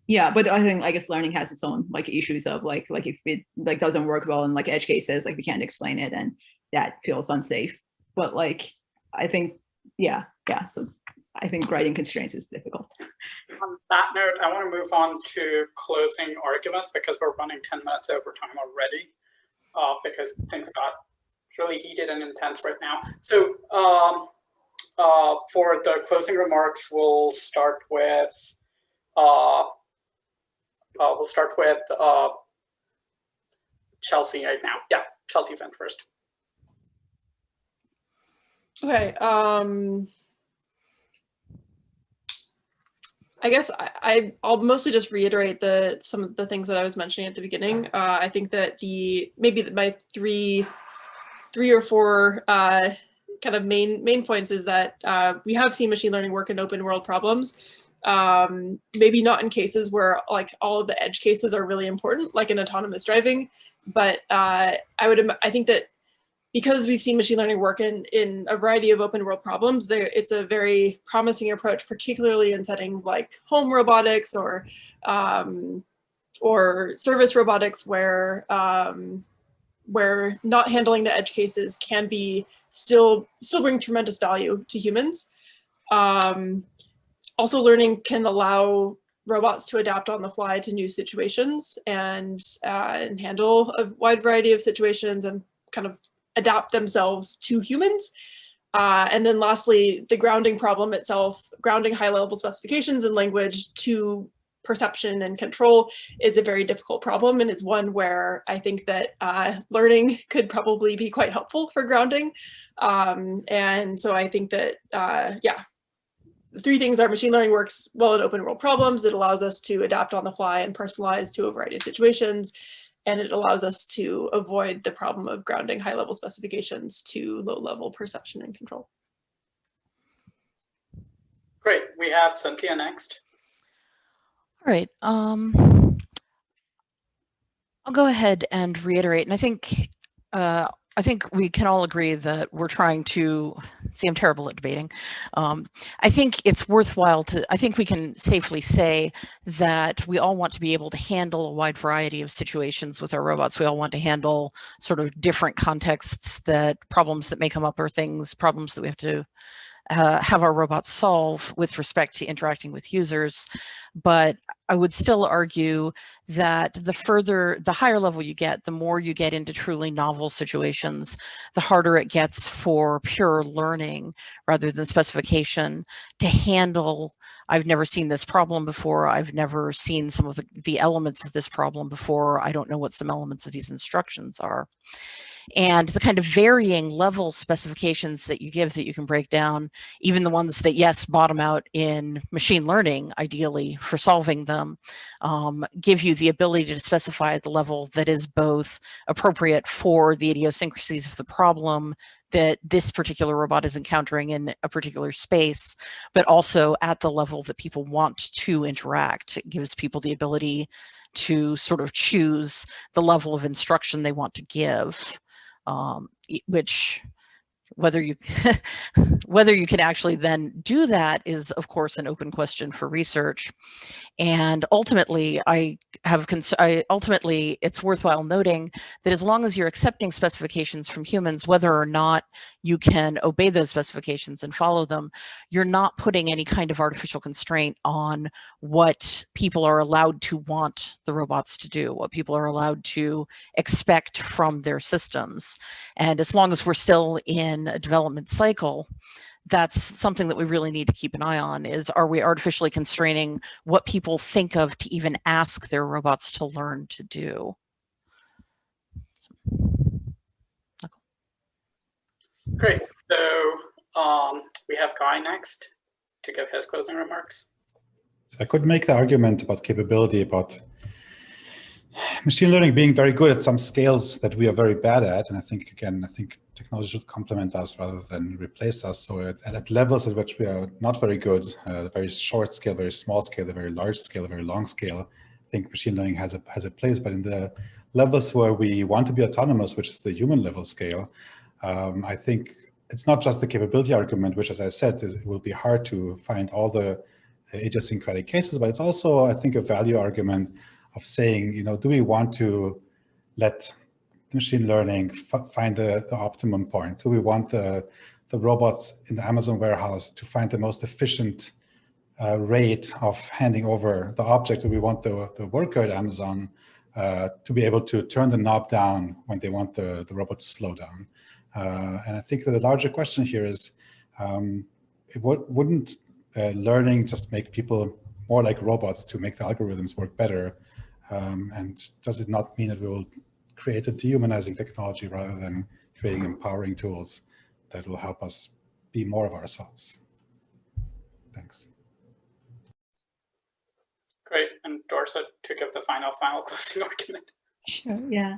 [SPEAKER 3] Yeah, but I guess learning has its own like issues of like if it like doesn't work well in like edge cases, like we can't explain it and that feels unsafe. But like, I think, yeah. So I think writing constraints is difficult.
[SPEAKER 2] On that note, I want to move on to closing arguments because we're running 10 minutes over time already because things got really heated and intense right now. So for the closing remarks, we'll start with Chelsea right now. Yeah, Chelsea went first.
[SPEAKER 5] Okay. I guess I'll mostly just reiterate some of the things that I was mentioning at the beginning. I think that maybe my three or four kind of main points is that we have seen machine learning work in open world problems. Maybe not in cases where like all of the edge cases are really important, like in autonomous driving, but I think that because we've seen machine learning work in a variety of open world problems, it's a very promising approach, particularly in settings like home robotics or service robotics, where not handling the edge cases can be still bring tremendous value to humans. Also, learning can allow robots to adapt on the fly to new situations and handle a wide variety of situations and kind of adapt themselves to humans. And then lastly, the grounding problem itself, grounding high-level specifications and language to perception and control is a very difficult problem, and is one where I think that learning could probably be quite helpful for grounding. And so I think that, yeah, the three things are: machine learning works well in open world problems, it allows us to adapt on the fly and personalize to a variety of situations, and it allows us to avoid the problem of grounding high-level specifications to low-level perception and control.
[SPEAKER 2] Great, we have Cynthia next.
[SPEAKER 6] All right. I'll go ahead and reiterate, and I think we can all agree that we're trying to see. I'm terrible at debating. I think it's worthwhile I think we can safely say that we all want to be able to handle a wide variety of situations with our robots. We all want to handle sort of different contexts, problems that may come up, or problems that we have to have our robots solve with respect to interacting with users. But I would still argue that the higher level you get, the more you get into truly novel situations, the harder it gets for pure learning rather than specification to handle. I've never seen this problem before. I've never seen some of the elements of this problem before. I don't know what some elements of these instructions are. And the kind of varying level specifications that you give that you can break down, even the ones that, yes, bottom out in machine learning, ideally for solving them, give you the ability to specify at the level that is both appropriate for the idiosyncrasies of the problem that this particular robot is encountering in a particular space, but also at the level that people want to interact. It gives people the ability to sort of choose the level of instruction they want to give. Which whether you can actually then do that is, of course, an open question for research. And ultimately, ultimately, it's worthwhile noting that as long as you're accepting specifications from humans, whether or not you can obey those specifications and follow them, you're not putting any kind of artificial constraint on what people are allowed to want the robots to do, what people are allowed to expect from their systems. And as long as we're still in a development cycle, that's something that we really need to keep an eye on, is, are we artificially constraining what people think of to even ask their robots to learn to do?
[SPEAKER 2] Great, so we have Guy next to give his closing remarks.
[SPEAKER 4] So I could make the argument about capability, about machine learning being very good at some scales that we are very bad at. And I think, again, technology should complement us rather than replace us. So at levels at which we are not very good, the very short scale, very small scale, the very large scale, the very long scale, I think machine learning has a place. But in the levels where we want to be autonomous, which is the human level scale, I think it's not just the capability argument, which, as I said, it will be hard to find all the idiosyncratic cases, but it's also, I think, a value argument of saying, do we want to let machine learning find the optimum point? Do we want the robots in the Amazon warehouse to find the most efficient rate of handing over the object? Do we want the worker at Amazon to be able to turn the knob down when they want the robot to slow down? And I think that the larger question here is, wouldn't learning just make people more like robots to make the algorithms work better? And does it not mean that we will create a dehumanizing technology rather than creating empowering tools that will help us be more of ourselves? Thanks.
[SPEAKER 2] Great, and Dorsa to give the final closing argument.
[SPEAKER 3] Sure, yeah.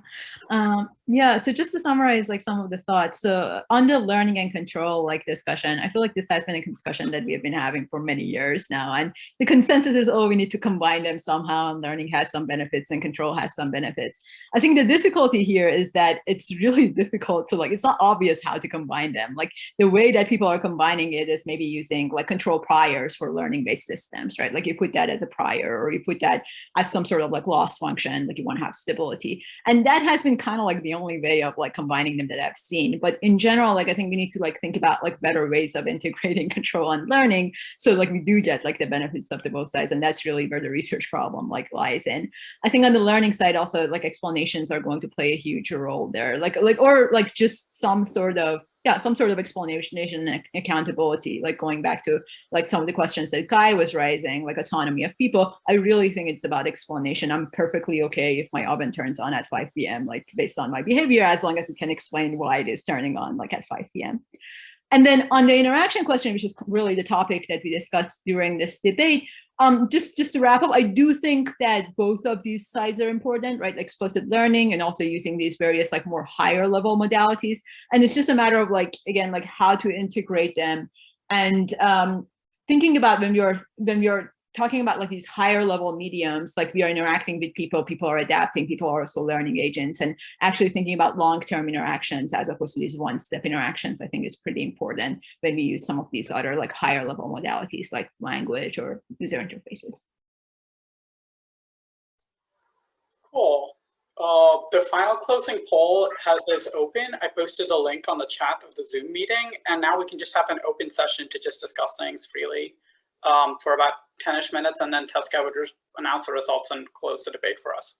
[SPEAKER 3] Yeah, so just to summarize like some of the thoughts. So on the learning and control like discussion, I feel like this has been a discussion that we have been having for many years now. And the consensus is, oh, we need to combine them somehow, and learning has some benefits and control has some benefits. I think the difficulty here is that it's really difficult to like, it's not obvious how to combine them. Like the way that people are combining it is maybe using like control priors for learning-based systems, right? Like you put that as a prior, or you put that as some sort of like loss function, like you want to have stability. And that has been kind of like the only way of like combining them that I've seen. But in general, like I think we need to like think about like better ways of integrating control and learning, so like we do get like the benefits of the both sides. And that's really where the research problem like lies in. I think on the learning side also, like explanations are going to play a huge role there, or just some sort of explanation and accountability, like going back to like some of the questions that Kai was raising, like autonomy of people. I really think it's about explanation. I'm perfectly okay if my oven turns on at 5 p.m., like based on my behavior, as long as it can explain why it is turning on like at 5 p.m. And then on the interaction question, which is really the topic that we discussed during this debate, just to wrap up, I do think that both of these sides are important, right? Like explicit learning and also using these various like more higher level modalities. And it's just a matter of like, again, like how to integrate them. And thinking about when you're talking about like these higher level mediums, like we are interacting with people, people are adapting, people are also learning agents, and actually thinking about long-term interactions as opposed to these one-step interactions, I think is pretty important when we use some of these other like higher level modalities like language or user interfaces.
[SPEAKER 2] Cool. The final closing poll is open. I posted the link on the chat of the Zoom meeting, and now we can just have an open session to just discuss things freely for about 10-ish minutes, and then Teska would announce the results and close the debate for us.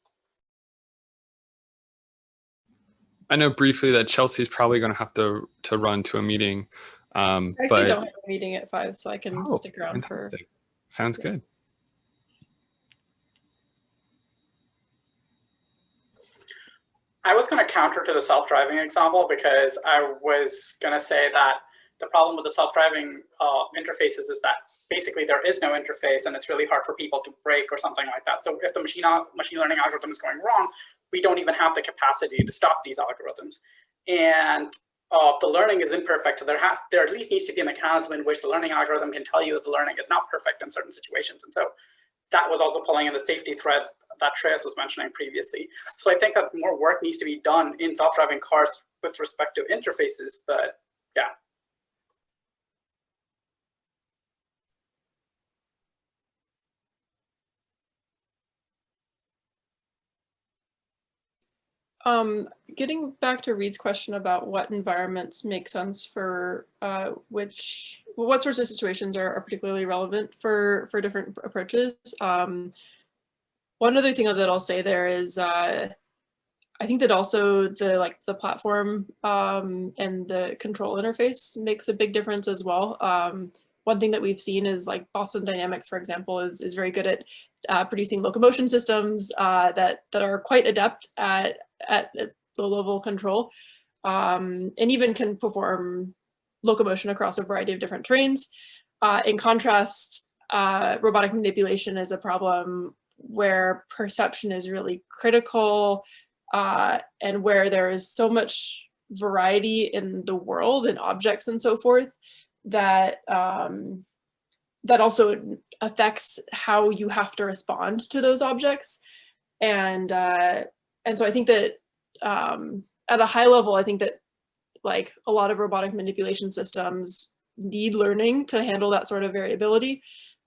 [SPEAKER 1] I know briefly that Chelsea's probably going to have to run to a meeting.
[SPEAKER 5] I actually don't have a meeting at 5, so I can stick around fantastic.
[SPEAKER 1] For. Sounds good.
[SPEAKER 2] I was going to counter to the self-driving example, because I was going to say that the problem with the self-driving interfaces is that basically there is no interface, and it's really hard for people to break or something like that. So if the machine learning algorithm is going wrong, we don't even have the capacity to stop these algorithms. And the learning is imperfect. So there at least needs to be a mechanism in which the learning algorithm can tell you that the learning is not perfect in certain situations. And so that was also pulling in the safety thread that Shreyas was mentioning previously. So I think that more work needs to be done in self-driving cars with respect to interfaces, but yeah.
[SPEAKER 5] Getting back to Reed's question about what environments make sense for what sorts of situations are particularly relevant for different approaches. One other thing that I'll say there is I think that also the platform and the control interface makes a big difference as well. One thing that we've seen is like Boston Dynamics, for example, is very good at producing locomotion systems that are quite adept at low-level control, and even can perform locomotion across a variety of different terrains. In contrast, robotic manipulation is a problem where perception is really critical, and where there is so much variety in the world and objects and so forth that that also affects how you have to respond to those objects. And so I think that at a high level, I think that like a lot of robotic manipulation systems need learning to handle that sort of variability.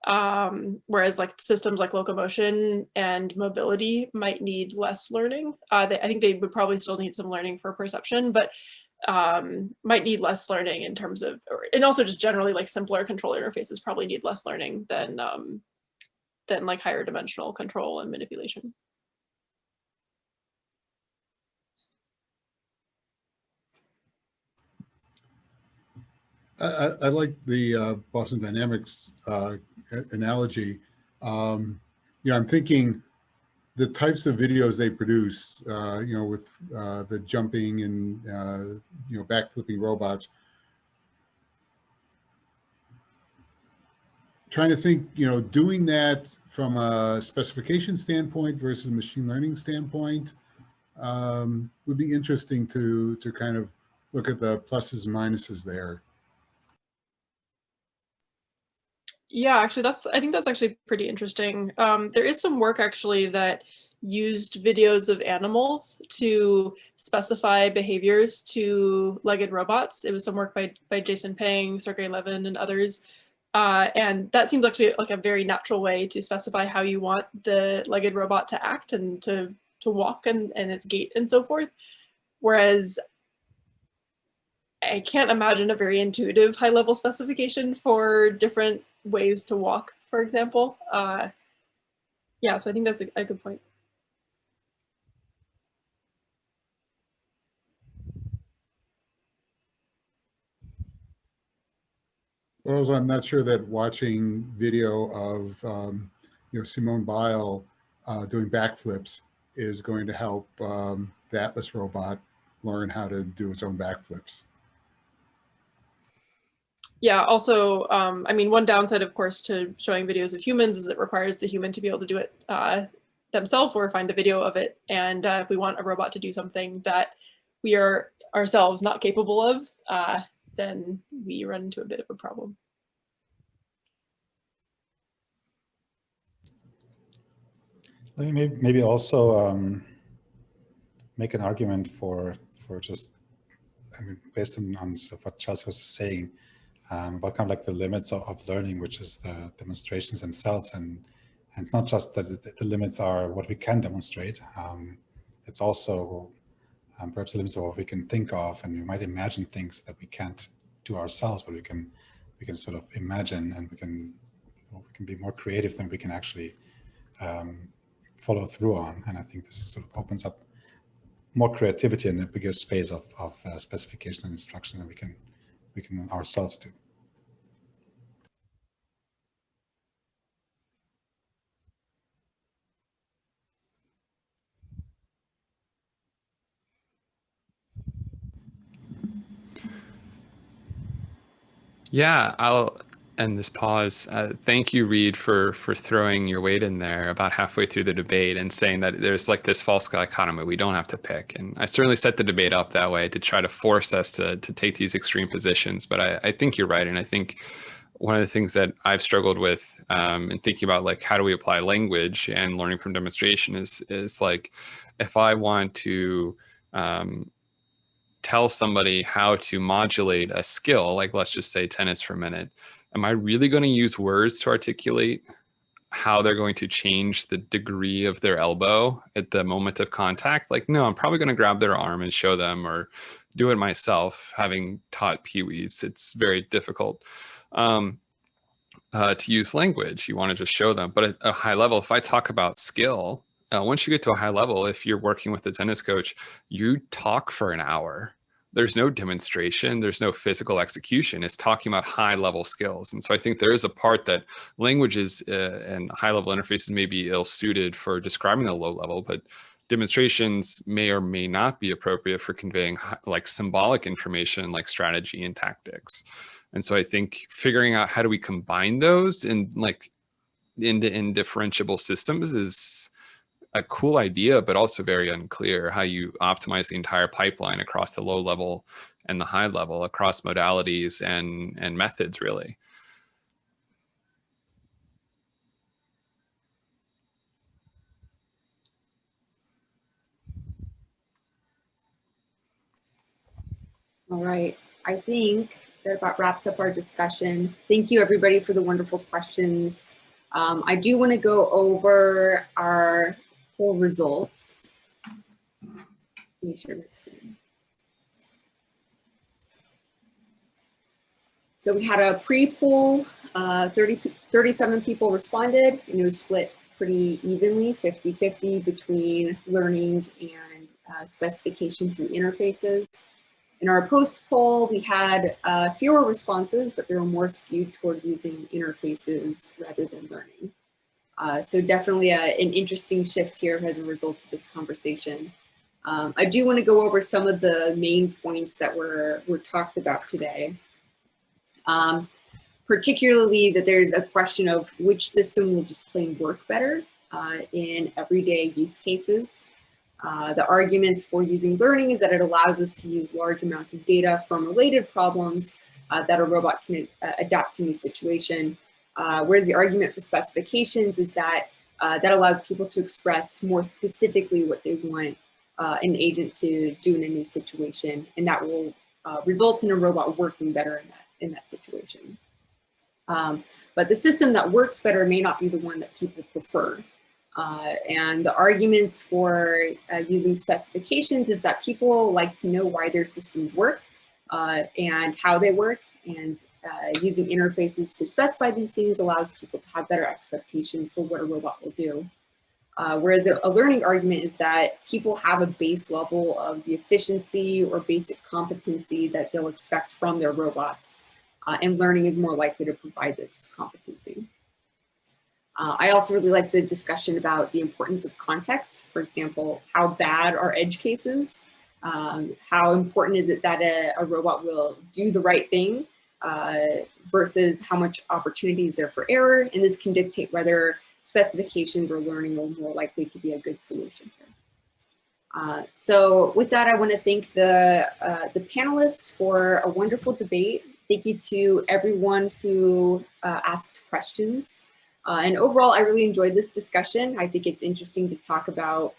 [SPEAKER 5] Whereas like systems like locomotion and mobility might need less learning. I think they would probably still need some learning for perception, but might need less learning in terms of, and also just generally like simpler control interfaces probably need less learning than like higher dimensional control and manipulation.
[SPEAKER 8] I like the Boston Dynamics analogy. I'm thinking the types of videos they produce, with the jumping and, backflipping robots. Trying to think, doing that from a specification standpoint versus a machine learning standpoint. would be interesting to kind of look at the pluses and minuses there.
[SPEAKER 5] Yeah, actually, I think that's actually pretty interesting. There is some work actually that used videos of animals to specify behaviors to legged robots. It was some work by Jason Pang, Sergey Levin, and others. And that seems actually like a very natural way to specify how you want the legged robot to act and to walk and its gait and so forth. Whereas I can't imagine a very intuitive high-level specification for different ways to walk, for example. Yeah, so I think that's a good point.
[SPEAKER 8] Well, I'm not sure that watching video of Simone Biles doing backflips is going to help the Atlas robot learn how to do its own backflips.
[SPEAKER 5] Yeah, also, I mean, one downside, of course, to showing videos of humans is it requires the human to be able to do it themselves or find a video of it. And if we want a robot to do something that we are ourselves not capable of, then we run into a bit of a problem.
[SPEAKER 4] Let me maybe also make an argument for just, I mean, based on sort of what Chelsea was saying, about kind of like the limits of learning, which is the demonstrations themselves. And it's not just that the limits are what we can demonstrate. It's also perhaps the limits of what we can think of, and we might imagine things that we can't do ourselves, but we can sort of imagine, and we can be more creative than we can actually follow through on. And I think this sort of opens up more creativity and a bigger space of specification and instruction than we can ourselves do.
[SPEAKER 1] Yeah, I'll end this pause. Thank you, Reed, for throwing your weight in there about halfway through the debate and saying that there's like this false dichotomy we don't have to pick. And I certainly set the debate up that way to try to force us to take these extreme positions. But I think you're right. And I think one of the things that I've struggled with in thinking about like how do we apply language and learning from demonstration is like if I want to tell somebody how to modulate a skill, like let's just say tennis for a minute, am I really going to use words to articulate how they're going to change the degree of their elbow at the moment of contact? Like, no, I'm probably going to grab their arm and show them or do it myself. Having taught Pee-wees, it's very difficult to use language. You want to just show them. But at a high level, if I talk about skill, once you get to a high level, if you're working with a tennis coach, you talk for an hour. There's no demonstration. There's no physical execution. It's talking about high level skills. And so I think there is a part that languages and high level interfaces may be ill suited for describing the low level, but demonstrations may or may not be appropriate for conveying like symbolic information like strategy and tactics. And so I think figuring out how do we combine those in like end-to-end differentiable systems is a cool idea, but also very unclear how you optimize the entire pipeline across the low level and the high level, across modalities and methods, really.
[SPEAKER 7] All right, I think that about wraps up our discussion. Thank you everybody for the wonderful questions. I do want to go over our poll results. Let me share my screen. So we had a pre-poll, 37 people responded, and it was split pretty evenly, 50-50 between learning and specification through interfaces. In our post-poll, we had fewer responses, but they were more skewed toward using interfaces rather than learning. So definitely an interesting shift here as a result of this conversation. I do want to go over some of the main points that were talked about today. Particularly that there's a question of which system will just plain work better in everyday use cases. The arguments for using learning is that it allows us to use large amounts of data from related problems that a robot can adapt to a new situation. Whereas the argument for specifications is that that allows people to express more specifically what they want an agent to do in a new situation, and that will result in a robot working better in that situation. But the system that works better may not be the one that people prefer. And the arguments for using specifications is that people like to know why their systems work and how they work, and using interfaces to specify these things allows people to have better expectations for what a robot will do. Whereas a learning argument is that people have a base level of the efficiency or basic competency that they'll expect from their robots, and learning is more likely to provide this competency. I also really like the discussion about the importance of context. For example, how bad are edge cases? How important is it that a robot will do the right thing versus how much opportunity is there for error? And this can dictate whether specifications or learning are more likely to be a good solution here. So with that, I want to thank the panelists for a wonderful debate. Thank you to everyone who asked questions. And overall, I really enjoyed this discussion. I think it's interesting to talk about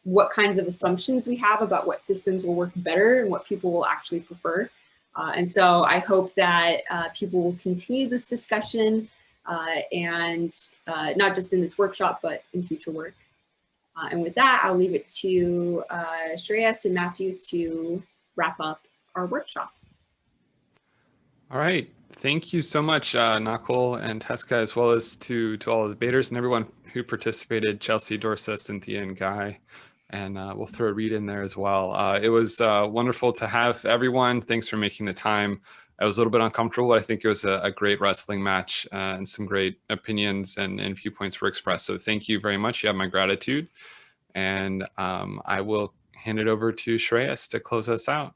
[SPEAKER 7] what kinds of assumptions we have about what systems will work better and what people will actually prefer. And so I hope that people will continue this discussion and not just in this workshop, but in future work. And with that, I'll leave it to Shreyas and Matthew to wrap up our workshop.
[SPEAKER 1] All right. Thank you so much, Nakul and Teska, as well as to all of the debaters and everyone who participated, Chelsea, Dorsa, Cynthia, and Guy. And we'll throw Reed in there as well. It was wonderful to have everyone. Thanks for making the time. I was a little bit uncomfortable, but I think it was a great wrestling match and some great opinions and viewpoints were expressed. So thank you very much. You have my gratitude. And I will hand it over to Shreyas to close us out.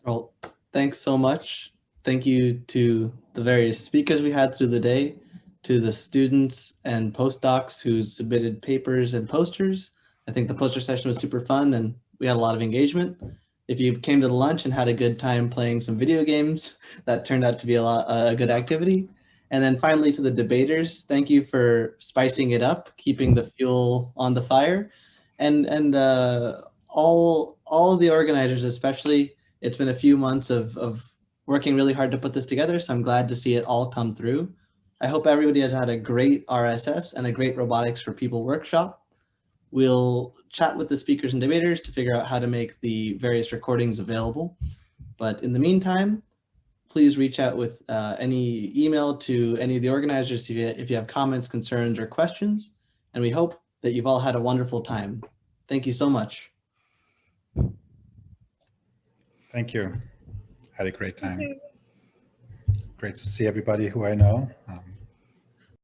[SPEAKER 9] Well, thanks so much. Thank you to the various speakers we had through the day, to the students and postdocs who submitted papers and posters. I think the poster session was super fun and we had a lot of engagement. If you came to the lunch and had a good time playing some video games, that turned out to be a good activity. And then finally to the debaters, thank you for spicing it up, keeping the fuel on the fire. And all of the organizers especially, it's been a few months of working really hard to put this together, so I'm glad to see it all come through. I hope everybody has had a great RSS and a great Robotics for People workshop. We'll chat with the speakers and debaters to figure out how to make the various recordings available. But in the meantime, please reach out with any email to any of the organizers if you have comments, concerns, or questions. And we hope that you've all had a wonderful time. Thank you so much.
[SPEAKER 4] Thank you. Had a great time. Great to see everybody who I know.